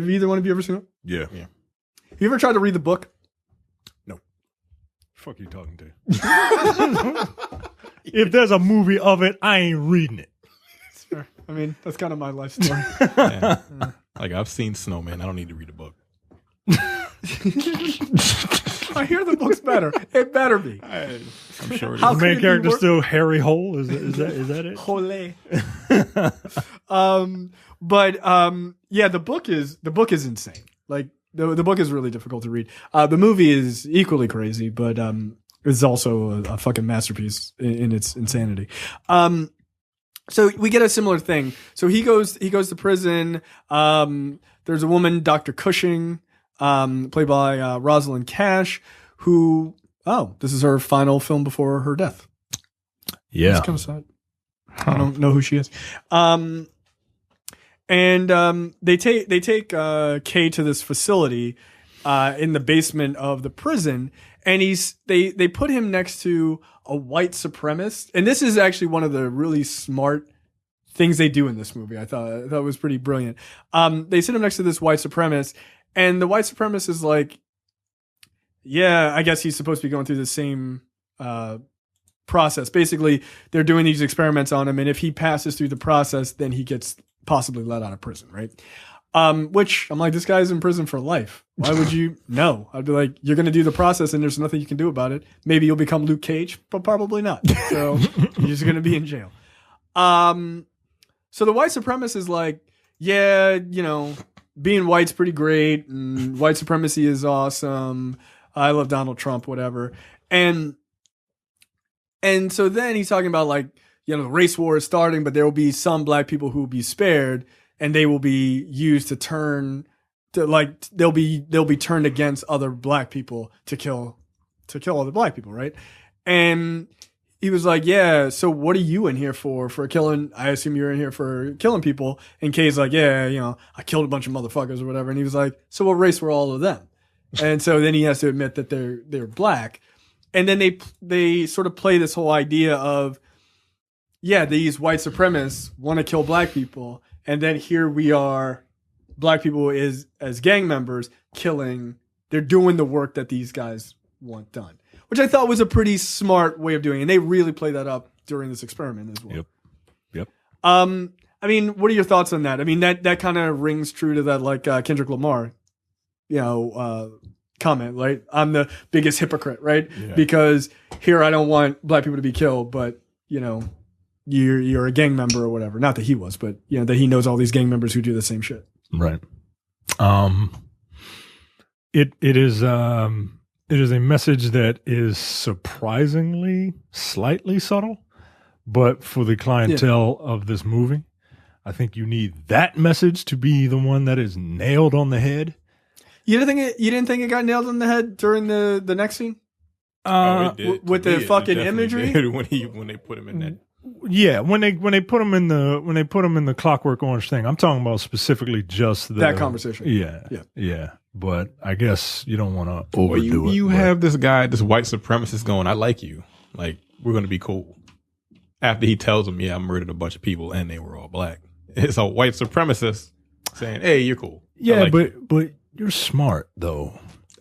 either one of you ever seen it? Yeah. Have you ever tried to read the book? No. Fuck you talking to? If there's a movie of it, I ain't reading it. Sure. I mean, that's kind of my life story. Yeah. Like, I've seen Snowman. I don't need to read a book. I hear the book's better. It better be. I'm sure it is. The main character still Harry Hole. Is that it? Hole. Yeah, the book is insane. Like the book is really difficult to read. The movie is equally crazy, but it's also a fucking masterpiece in its insanity. So we get a similar thing. So he goes to prison. There's a woman, Dr. Cushing, played by Rosalind Cash, who, this is her final film before her death. Yeah. That's kind of sad. I don't know who she is. And they take Kay to this facility in the basement of the prison, and they put him next to a white supremacist. And this is actually one of the really smart things they do in this movie. I thought it was pretty brilliant. They sit him next to this white supremacist, and the white supremacist is like, yeah, I guess he's supposed to be going through the same process. Basically, they're doing these experiments on him, and if he passes through the process, then he gets possibly let out of prison, right? Which I'm like, this guy's in prison for life. Why would you? No. I'd be like, you're going to do the process and there's nothing you can do about it. Maybe you'll become Luke Cage, but probably not. So you're just going to be in jail. So the white supremacist is like, yeah, being white's pretty great. And white supremacy is awesome. I love Donald Trump, whatever. And so then he's talking about like, the race war is starting, but there will be some black people who will be spared, and they will be used to turn to like they'll be turned against other black people to kill other black people, right? And he was like, yeah, so what are you in here for killing? I assume you're in here for killing people. And Kay's like, yeah, I killed a bunch of motherfuckers or whatever. And he was like, so what race were all of them? And so then he has to admit that they're black. And then they sort of play this whole idea of, yeah, these white supremacists want to kill black people, and then here we are, black people as gang members they're doing the work that these guys want done, which I thought was a pretty smart way of doing it. And they really play that up during this experiment as well. Yep. I mean, what are your thoughts on that? I mean, that kind of rings true to that, like, Kendrick Lamar, comment, right? I'm the biggest hypocrite, right? Yeah. Because here I don't want black people to be killed, but, you're a gang member or whatever. Not that he was, but that he knows all these gang members who do the same shit. Right. It is a message that is surprisingly slightly subtle, but for the clientele of this movie, I think you need that message to be the one that is nailed on the head. You didn't think it got nailed on the head during the next scene? With the fucking imagery when they put him in that. Yeah, when they put him in the Clockwork Orange thing, I'm talking about specifically just that conversation. Yeah. But I guess you don't want to overdo it. You have this guy, this white supremacist, going, "I like you. Like, we're going to be cool." After he tells him, "Yeah, I murdered a bunch of people and they were all black." It's a white supremacist saying, "Hey, you're cool." Yeah, like but you're smart though.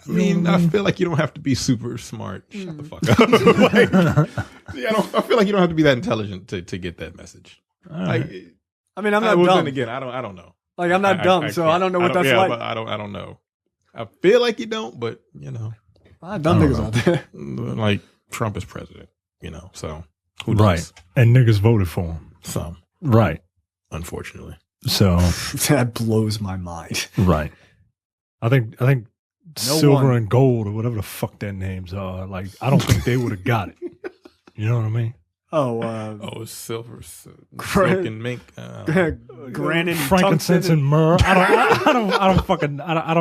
I mean, I feel like you don't have to be super smart. Shut the fuck up. I feel like you don't have to be that intelligent to get that message. Right. I mean, I'm not dumb. Then again, I don't know. Like, I'm not dumb, so I don't know what that's like. But I don't know. I feel like you don't, but dumb niggas out there. Like, Trump is president, so who knows? Right. And niggas voted for him. So right. Unfortunately. So that blows my mind. Right. I think Silver and Gold or whatever the fuck their names are. Like, I don't think they would have got it. You know what I mean? Silk and mink. Granite, frankincense and myrrh. I don't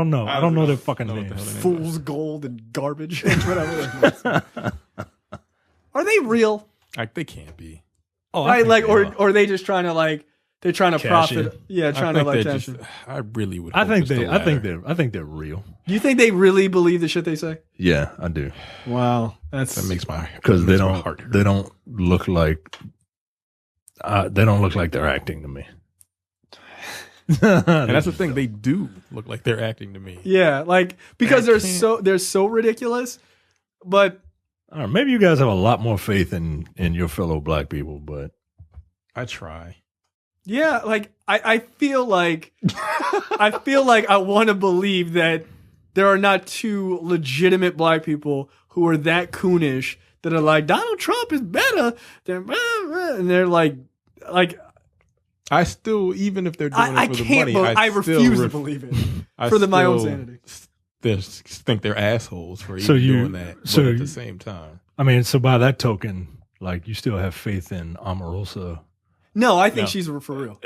know. I don't know their fucking names. Fool's gold and garbage. Whatever. Are they real? They can't be. Right? Like, or are they just trying to like? They're trying to Cash profit. in. Yeah, trying to like cash in. I really would. I think they're real. Do you think they really believe the shit they say? Yeah, I do. Wow, that makes my because they don't look like they're acting to me. And that's the thing, they do look like they're acting to me. Yeah, like because they're so ridiculous. But I don't know, maybe you guys have a lot more faith in your fellow black people, but I try. Yeah, like I feel like I want to believe that there are not two legitimate black people who are that coonish that are like Donald Trump is better than and they're like I still, even if they're doing it for the money, I refuse to believe it for my own sanity. Think they're assholes for even doing that. But at the same time, I mean, so by that token, like you still have faith in Omarosa. No, I think she's for real.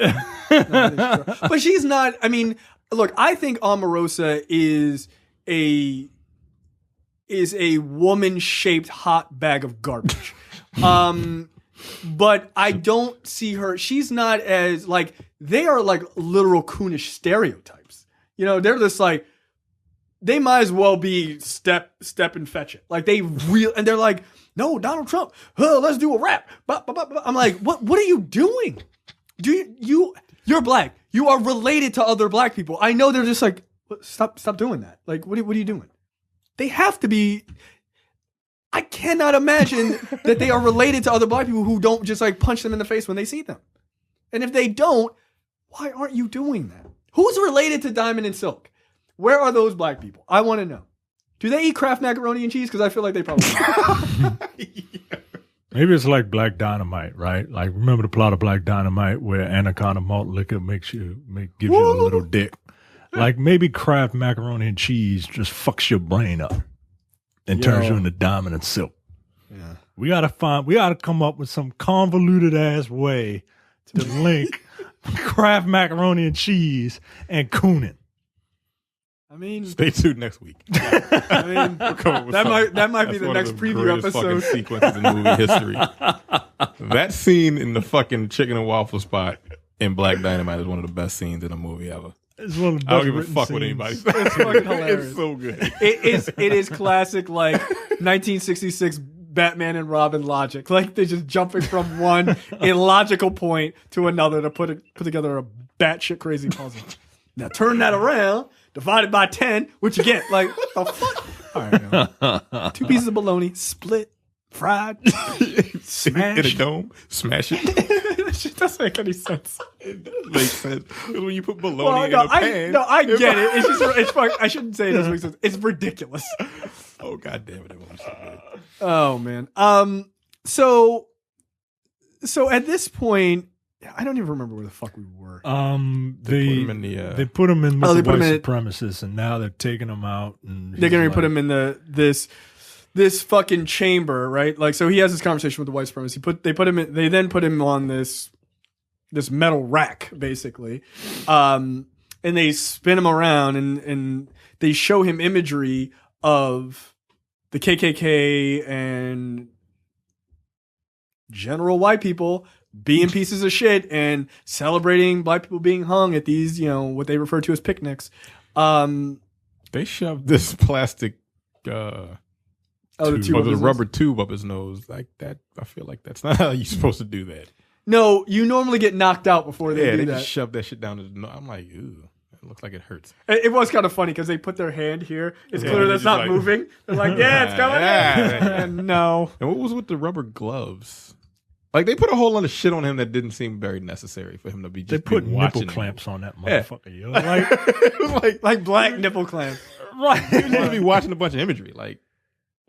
But she's not. I mean, look, I think Omarosa is a woman-shaped hot bag of garbage. But I don't see her. She's not as like they are like literal coonish stereotypes. You know, they're just like they might as well be step and fetch it. Like and they're like, no, Donald Trump. Let's do a rap. I'm like, what are you doing? You're black. You are related to other black people. I know they're just like, stop doing that. Like, what are you doing? They have to be. I cannot imagine that they are related to other black people who don't just like punch them in the face when they see them. And if they don't, why aren't you doing that? Who's related to Diamond and Silk? Where are those black people? I want to know. Do they eat Kraft macaroni and cheese? Because I feel like they probably do. Maybe it's like Black Dynamite, right? Like, remember the plot of Black Dynamite where Anaconda malt liquor gives you a little dick. Like, maybe Kraft macaroni and cheese just fucks your brain up and turns you into Diamond and Silk. Yeah. We gotta come up with some convoluted ass way to link Kraft macaroni and cheese and cooning. I mean, stay tuned next week. I mean, that might be the next preview episode. Sequences in movie history. That scene in the fucking chicken and waffle spot in Black Dynamite is one of the best scenes in a movie ever. It's one of the best. I don't give a fuck what anybody says. It's fucking hilarious. It's so good. It is classic like 1966 Batman and Robin logic. Like they're just jumping from one illogical point to another to put together a batshit crazy puzzle. Now turn that around. Divided by 10, what you get? Like, what the fuck? All right, 2 pieces of bologna, split, fried, smashed. In a dome, smash it. That shit doesn't make any sense. It makes sense. Because when you put bologna in a pan. I get it. It's just, it's fuck. I shouldn't say it doesn't make sense. It's ridiculous. Oh, God damn it. It was so good. Oh, man. So at this point, I don't even remember where the fuck we were. They put him in with the white supremacists, and now they're taking him out. And they're going to put him in this fucking chamber, right? Like, so he has this conversation with the white supremacists. They then put him on this metal rack, basically, and they spin him around, and they show him imagery of the KKK and general white people being pieces of shit and celebrating black people being hung at these, what they refer to as picnics. They shoved this plastic the rubber tube up his nose like that. I feel like that's not how you're supposed to do that. No, you normally get knocked out before they do that. Just shove that shit down his nose. I'm like, ew. It looks like it hurts. It was kind of funny because they put their hand here. It's clear that's not moving. They're like, it's going in. And no. And what was with the rubber gloves? Like, they put a whole lot of shit on him that didn't seem very necessary for him to be just. They put nipple clamps on that motherfucker, yo. Like, it was like black nipple clamps. Right. You need to be watching a bunch of imagery. Like,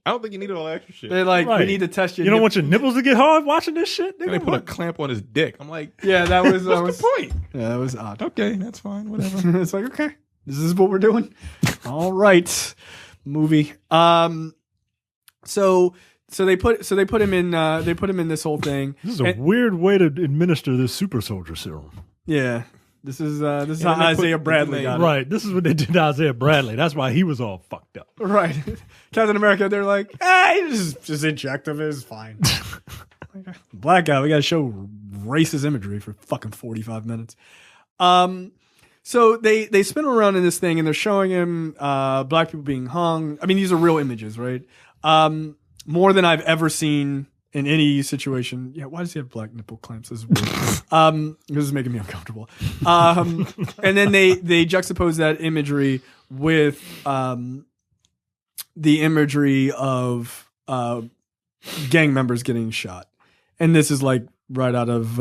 I don't think you need all that extra shit. They're like, we need to test your. You don't want your nipples to get hard watching this shit? They put a clamp on his dick. I'm like, yeah, that was what's the point? Yeah, that was odd. Okay, that's fine. Whatever. It's like, okay, this is what we're doing. All right, movie. So So they put him in this whole thing. This is a weird way to administer this super soldier serum. Yeah. This is how Isaiah Bradley got it. Right. This is what they did to Isaiah Bradley. That's why he was all fucked up. Right. Captain America, they're like, just inject him, it's fine. Black guy, we gotta show racist imagery for fucking 45 minutes. So they spin him around in this thing and they're showing him black people being hung. I mean, these are real images, right? More than I've ever seen in any situation. Yeah, why does he have black nipple clamps? This is weird. This is making me uncomfortable. And then they juxtapose that imagery with the imagery of gang members getting shot. And this is like right out of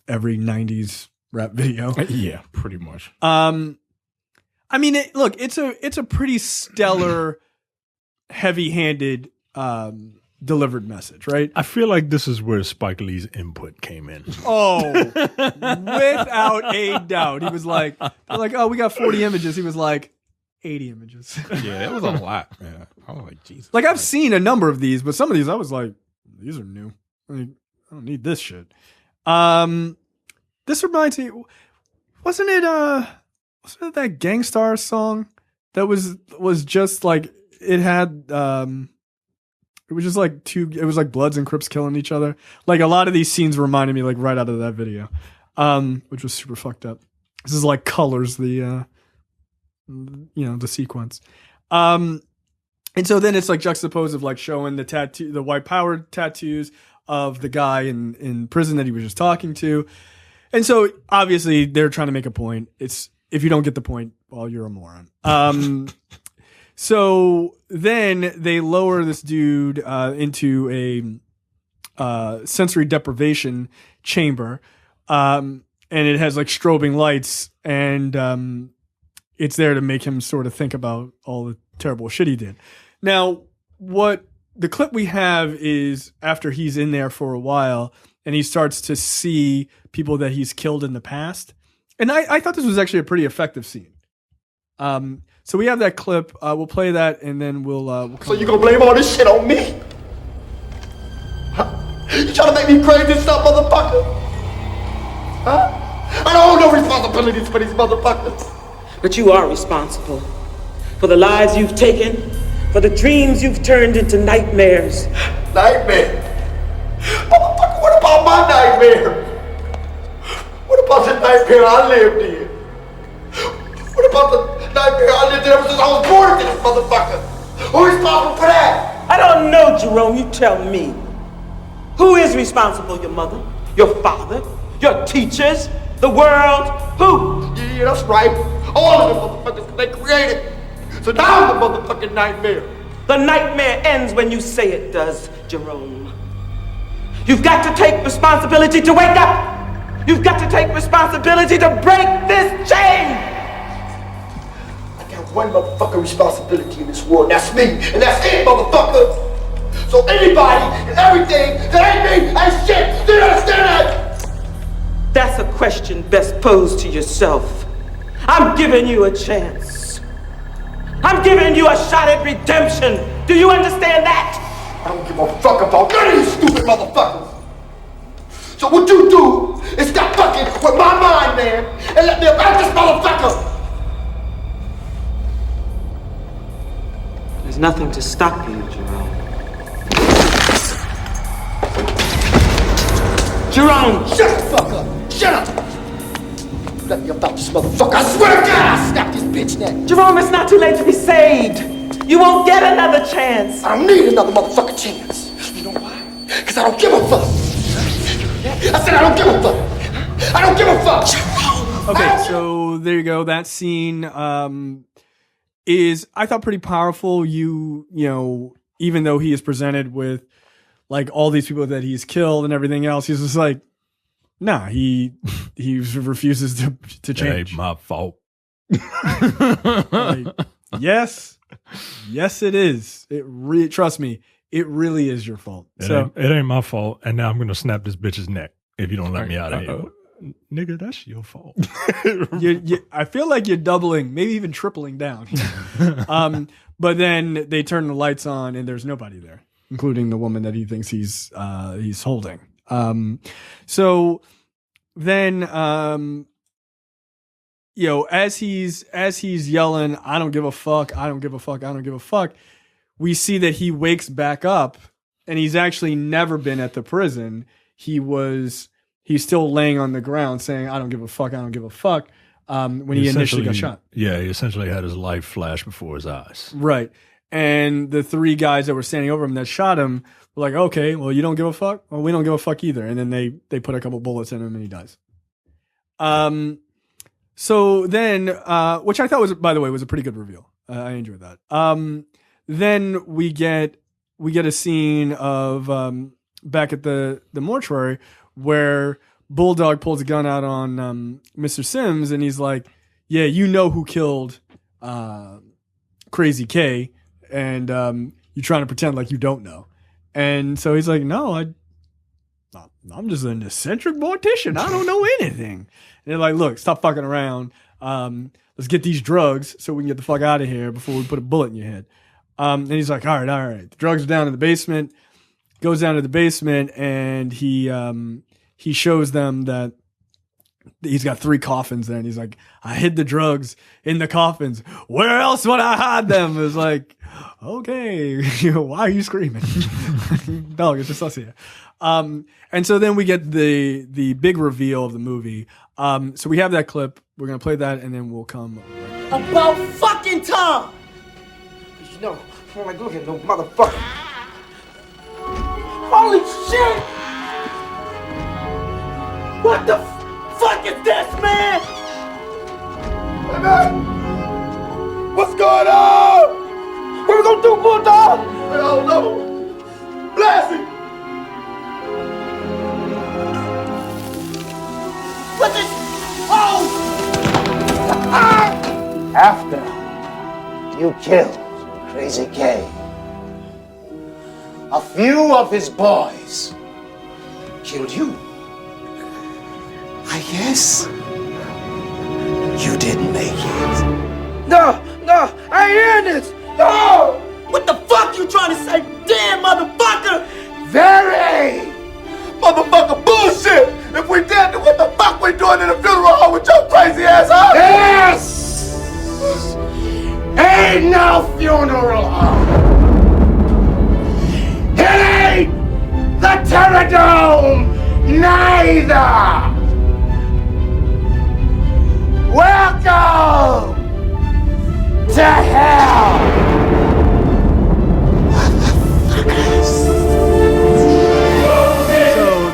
every 90s rap video. Yeah, pretty much. I mean, look, it's a pretty stellar, heavy-handed delivered message, right? I feel like this is where Spike Lee's input came in. Oh, without a doubt. He was like, oh, we got 40 images. He was like, 80 images. Yeah, that was a lot, man. I was like, Jesus. Like, I've seen a number of these, but some of these I was like, these are new. Like, I don't need this shit. This reminds me, wasn't it that Gangstar song that was just like, it had it was just like it was like Bloods and Crips killing each other. Like a lot of these scenes reminded me like right out of that video, which was super fucked up. This is like colors the the sequence. And so then it's like juxtaposed of like showing the white power tattoos of the guy in prison that he was just talking to. And so obviously they're trying to make a point. It's if you don't get the point, well, you're a moron. So then they lower this dude into a sensory deprivation chamber, and it has like strobing lights, and it's there to make him sort of think about all the terrible shit he did. Now, what the clip we have is after he's in there for a while, and he starts to see people that he's killed in the past. And I thought this was actually a pretty effective scene. So we have that clip. We'll play that, and then we'll So you gonna blame all this shit on me? Huh? You trying to make me crazy and stuff, motherfucker? Huh? I don't hold no responsibilities for these motherfuckers. But you are responsible for the lives you've taken, for the dreams you've turned into nightmares. Nightmare? Motherfucker, what about my nightmare? What about the nightmare I lived in? What about the nightmare I lived in ever since I was born into this motherfucker? Who's responsible for that? I don't know, Jerome, you tell me. Who is responsible? Your mother? Your father? Your teachers? The world? Who? Yeah, that's right. All of the motherfuckers they created. So now the motherfucking nightmare. The nightmare ends when you say it does, Jerome. You've got to take responsibility to wake up. You've got to take responsibility to break this chain. I got one motherfucking responsibility in this world. That's me, and that's it, motherfucker. So anybody and everything that ain't me ain't shit. Do you understand that? That's a question best posed to yourself. I'm giving you a chance. I'm giving you a shot at redemption. Do you understand that? I don't give a fuck about none of these stupid motherfuckers. So what you do is stop fucking with my mind, man, and let me about this motherfucker. There's nothing to stop you, Jerome. Jerome! Shut the fuck up! Shut up! Let me about this motherfucker. I swear to God, I'll snap this bitch neck. Jerome, it's not too late to be saved. You won't get another chance. I don't need another motherfucking chance. You know why? Because I don't give a fuck. I said I don't give a fuck. I don't give a fuck. Okay, so there you go. That scene is, I thought, pretty powerful. You know, even though he is presented with like all these people that he's killed and everything else, he's just like, nah, he refuses to change. That ain't my fault. Like, yes, it is. Trust me, it really is your fault. It ain't my fault, and now I'm gonna snap this bitch's neck if you don't let me out of here. Nigga, that's your fault. I feel like you're doubling, maybe even tripling down. But then they turn the lights on and there's nobody there. including the woman that he thinks he's holding. So then, as he's yelling, "I don't give a fuck, I don't give a fuck, I don't give a fuck," we see that he wakes back up, and he's actually never been at the prison. He's still laying on the ground saying, "I don't give a fuck, I don't give a fuck," when he initially got shot. Yeah, he essentially had his life flash before his eyes. Right. And the three guys that were standing over him that shot him were like, "Okay, well, you don't give a fuck? Well, we don't give a fuck either." And then they put a couple bullets in him and he dies. So then, which I thought was, by the way, was a pretty good reveal. I enjoyed that. Then we get a scene of back at the mortuary where Bulldog pulls a gun out on Mr. Sims, and he's like, "Yeah, you know who killed Crazy K, and you're trying to pretend like you don't know." And so he's like, "No, I'm just an eccentric mortician. I don't know anything." And they're like, "Look, stop fucking around. Let's get these drugs so we can get the fuck out of here before we put a bullet in your head." And he's like, all right. The drugs are down in the basement. Goes down to the basement, and he shows them that he's got 3 coffins there, and he's like, "I hid the drugs in the coffins. Where else would I hide them?" It's like, okay, why are you screaming? Dog, it's just us here. And so then we get the big reveal of the movie. So we have that clip. We're gonna play that, and then we'll come. About fucking time! You know, I don't like looking at no motherfucker. Holy shit! What the fuck is this, man? Hey, man! What's going on? What we gonna do, Bulldog? I don't know. Blast it! What this? Oh! After you killed Crazy K, a few of his boys killed you. I guess you didn't make it. No, I ain't hearing this. No! What the fuck you trying to say? Damn, motherfucker! Very! Motherfucker bullshit! If we did, then what the fuck we doing in the funeral home with your crazy ass, huh? This ain't no funeral home. It ain't the Terradome neither. Welcome to hell.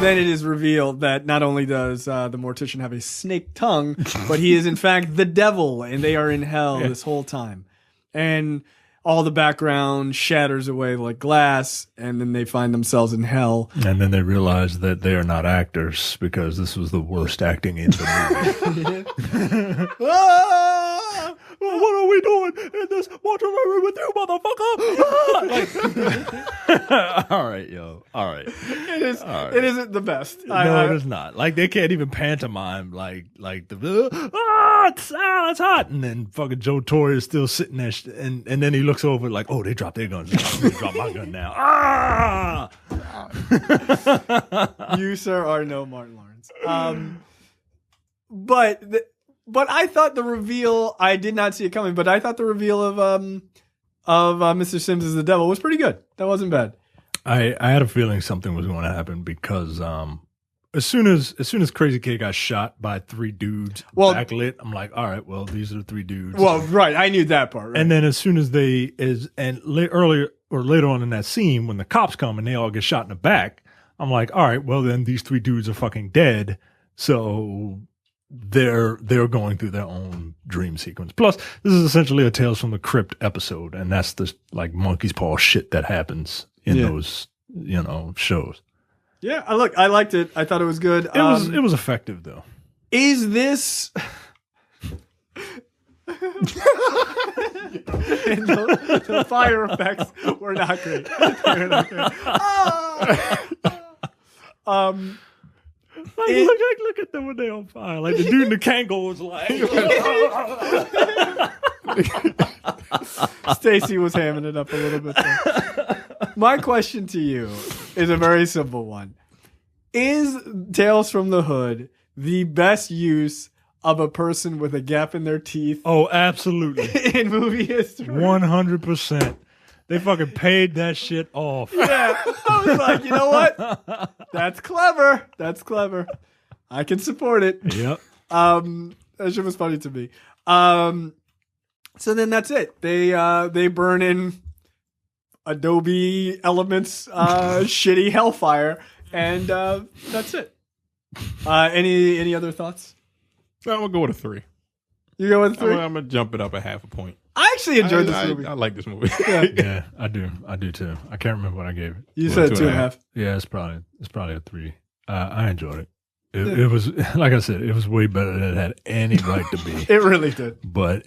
Then it is revealed that not only does the Mortician have a snake tongue, but he is in fact the devil, and they are in hell this whole time. And all the background shatters away like glass, and then they find themselves in hell. And then they realize that they are not actors because this was the worst acting in the movie. Ah! What are we doing in this mortuary with you, motherfucker? All right, yo. All right. It is. All right. It isn't the best. No, it is not. Like, they can't even pantomime like the it's hot, and then fucking Joe Torry is still sitting there, and then he looks over like, oh, they dropped their guns. I'm gonna drop my gun now. Ah! You, sir, are no Martin Lawrence. But I thought the reveal, I did not see it coming, but I thought the reveal of Mr. Sims as the devil was pretty good. That wasn't bad. I had a feeling something was going to happen because as soon as Crazy K got shot by 3 dudes backlit, I'm like, all right, well, these are the 3 dudes. Well, right, I knew that part. Right? And then as soon as later on in that scene when the cops come and they all get shot in the back, I'm like, all right, well then these 3 dudes are fucking dead. So they're going through their own dream sequence. Plus, this is essentially a Tales from the Crypt episode, and that's the like monkey's paw shit that happens in those shows. Yeah, I liked it. I thought it was good. It was effective though. Is this? the fire effects were not great. They were not great. Look at them when they're on fire. Like the dude in the Kangol was like. Stacy was hamming it up a little bit there. My question to you is a very simple one. Is Tales from the Hood the best use of a person with a gap in their teeth? Oh, absolutely. In movie history? 100%. They fucking paid that shit off. Yeah. I was like, you know what? That's clever. That's clever. I can support it. Yep. That shit was funny to me. So then that's it. They burn in Adobe Elements shitty Hellfire, and that's it. Any other thoughts? I'm gonna go with a 3. You go with 3? I'm gonna jump it up a half a point. I actually enjoyed this movie. I like this movie. Yeah, I do. I do too. I can't remember what I gave it. You said 2.5. Yeah, it's probably a 3. I enjoyed it. It was, like I said, it was way better than it had any right to be. It really did. But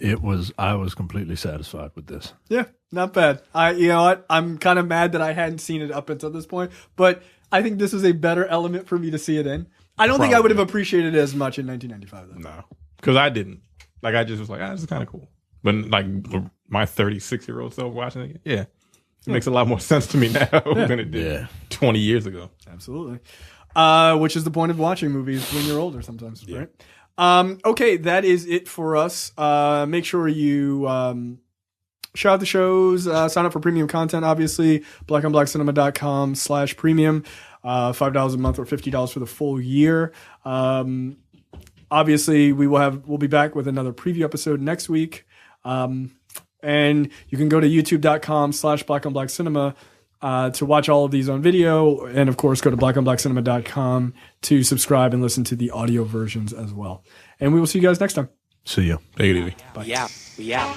I was completely satisfied with this. Yeah, not bad. You know what? I'm kind of mad that I hadn't seen it up until this point, but I think this was a better element for me to see it in. I don't think I would have appreciated it as much in 1995, though. No, because I didn't. Like, I just was like, this is kind of cool. But, like, my 36-year-old self watching it, it makes a lot more sense to me now than it did 20 years ago. Absolutely. Which is the point of watching movies when you're older sometimes, right? Okay, that is it for us. Make sure you shout out the shows, sign up for premium content, obviously, blackonblackcinema.com/premium, $5 a month or $50 for the full year. Obviously, we'll be back with another preview episode next week. And you can go to youtube.com/blackonblackcinema to watch all of these on video. And of course, go to blackonblackcinema.com to subscribe and listen to the audio versions as well. And we will see you guys next time. See ya. Take it easy. Bye. We out.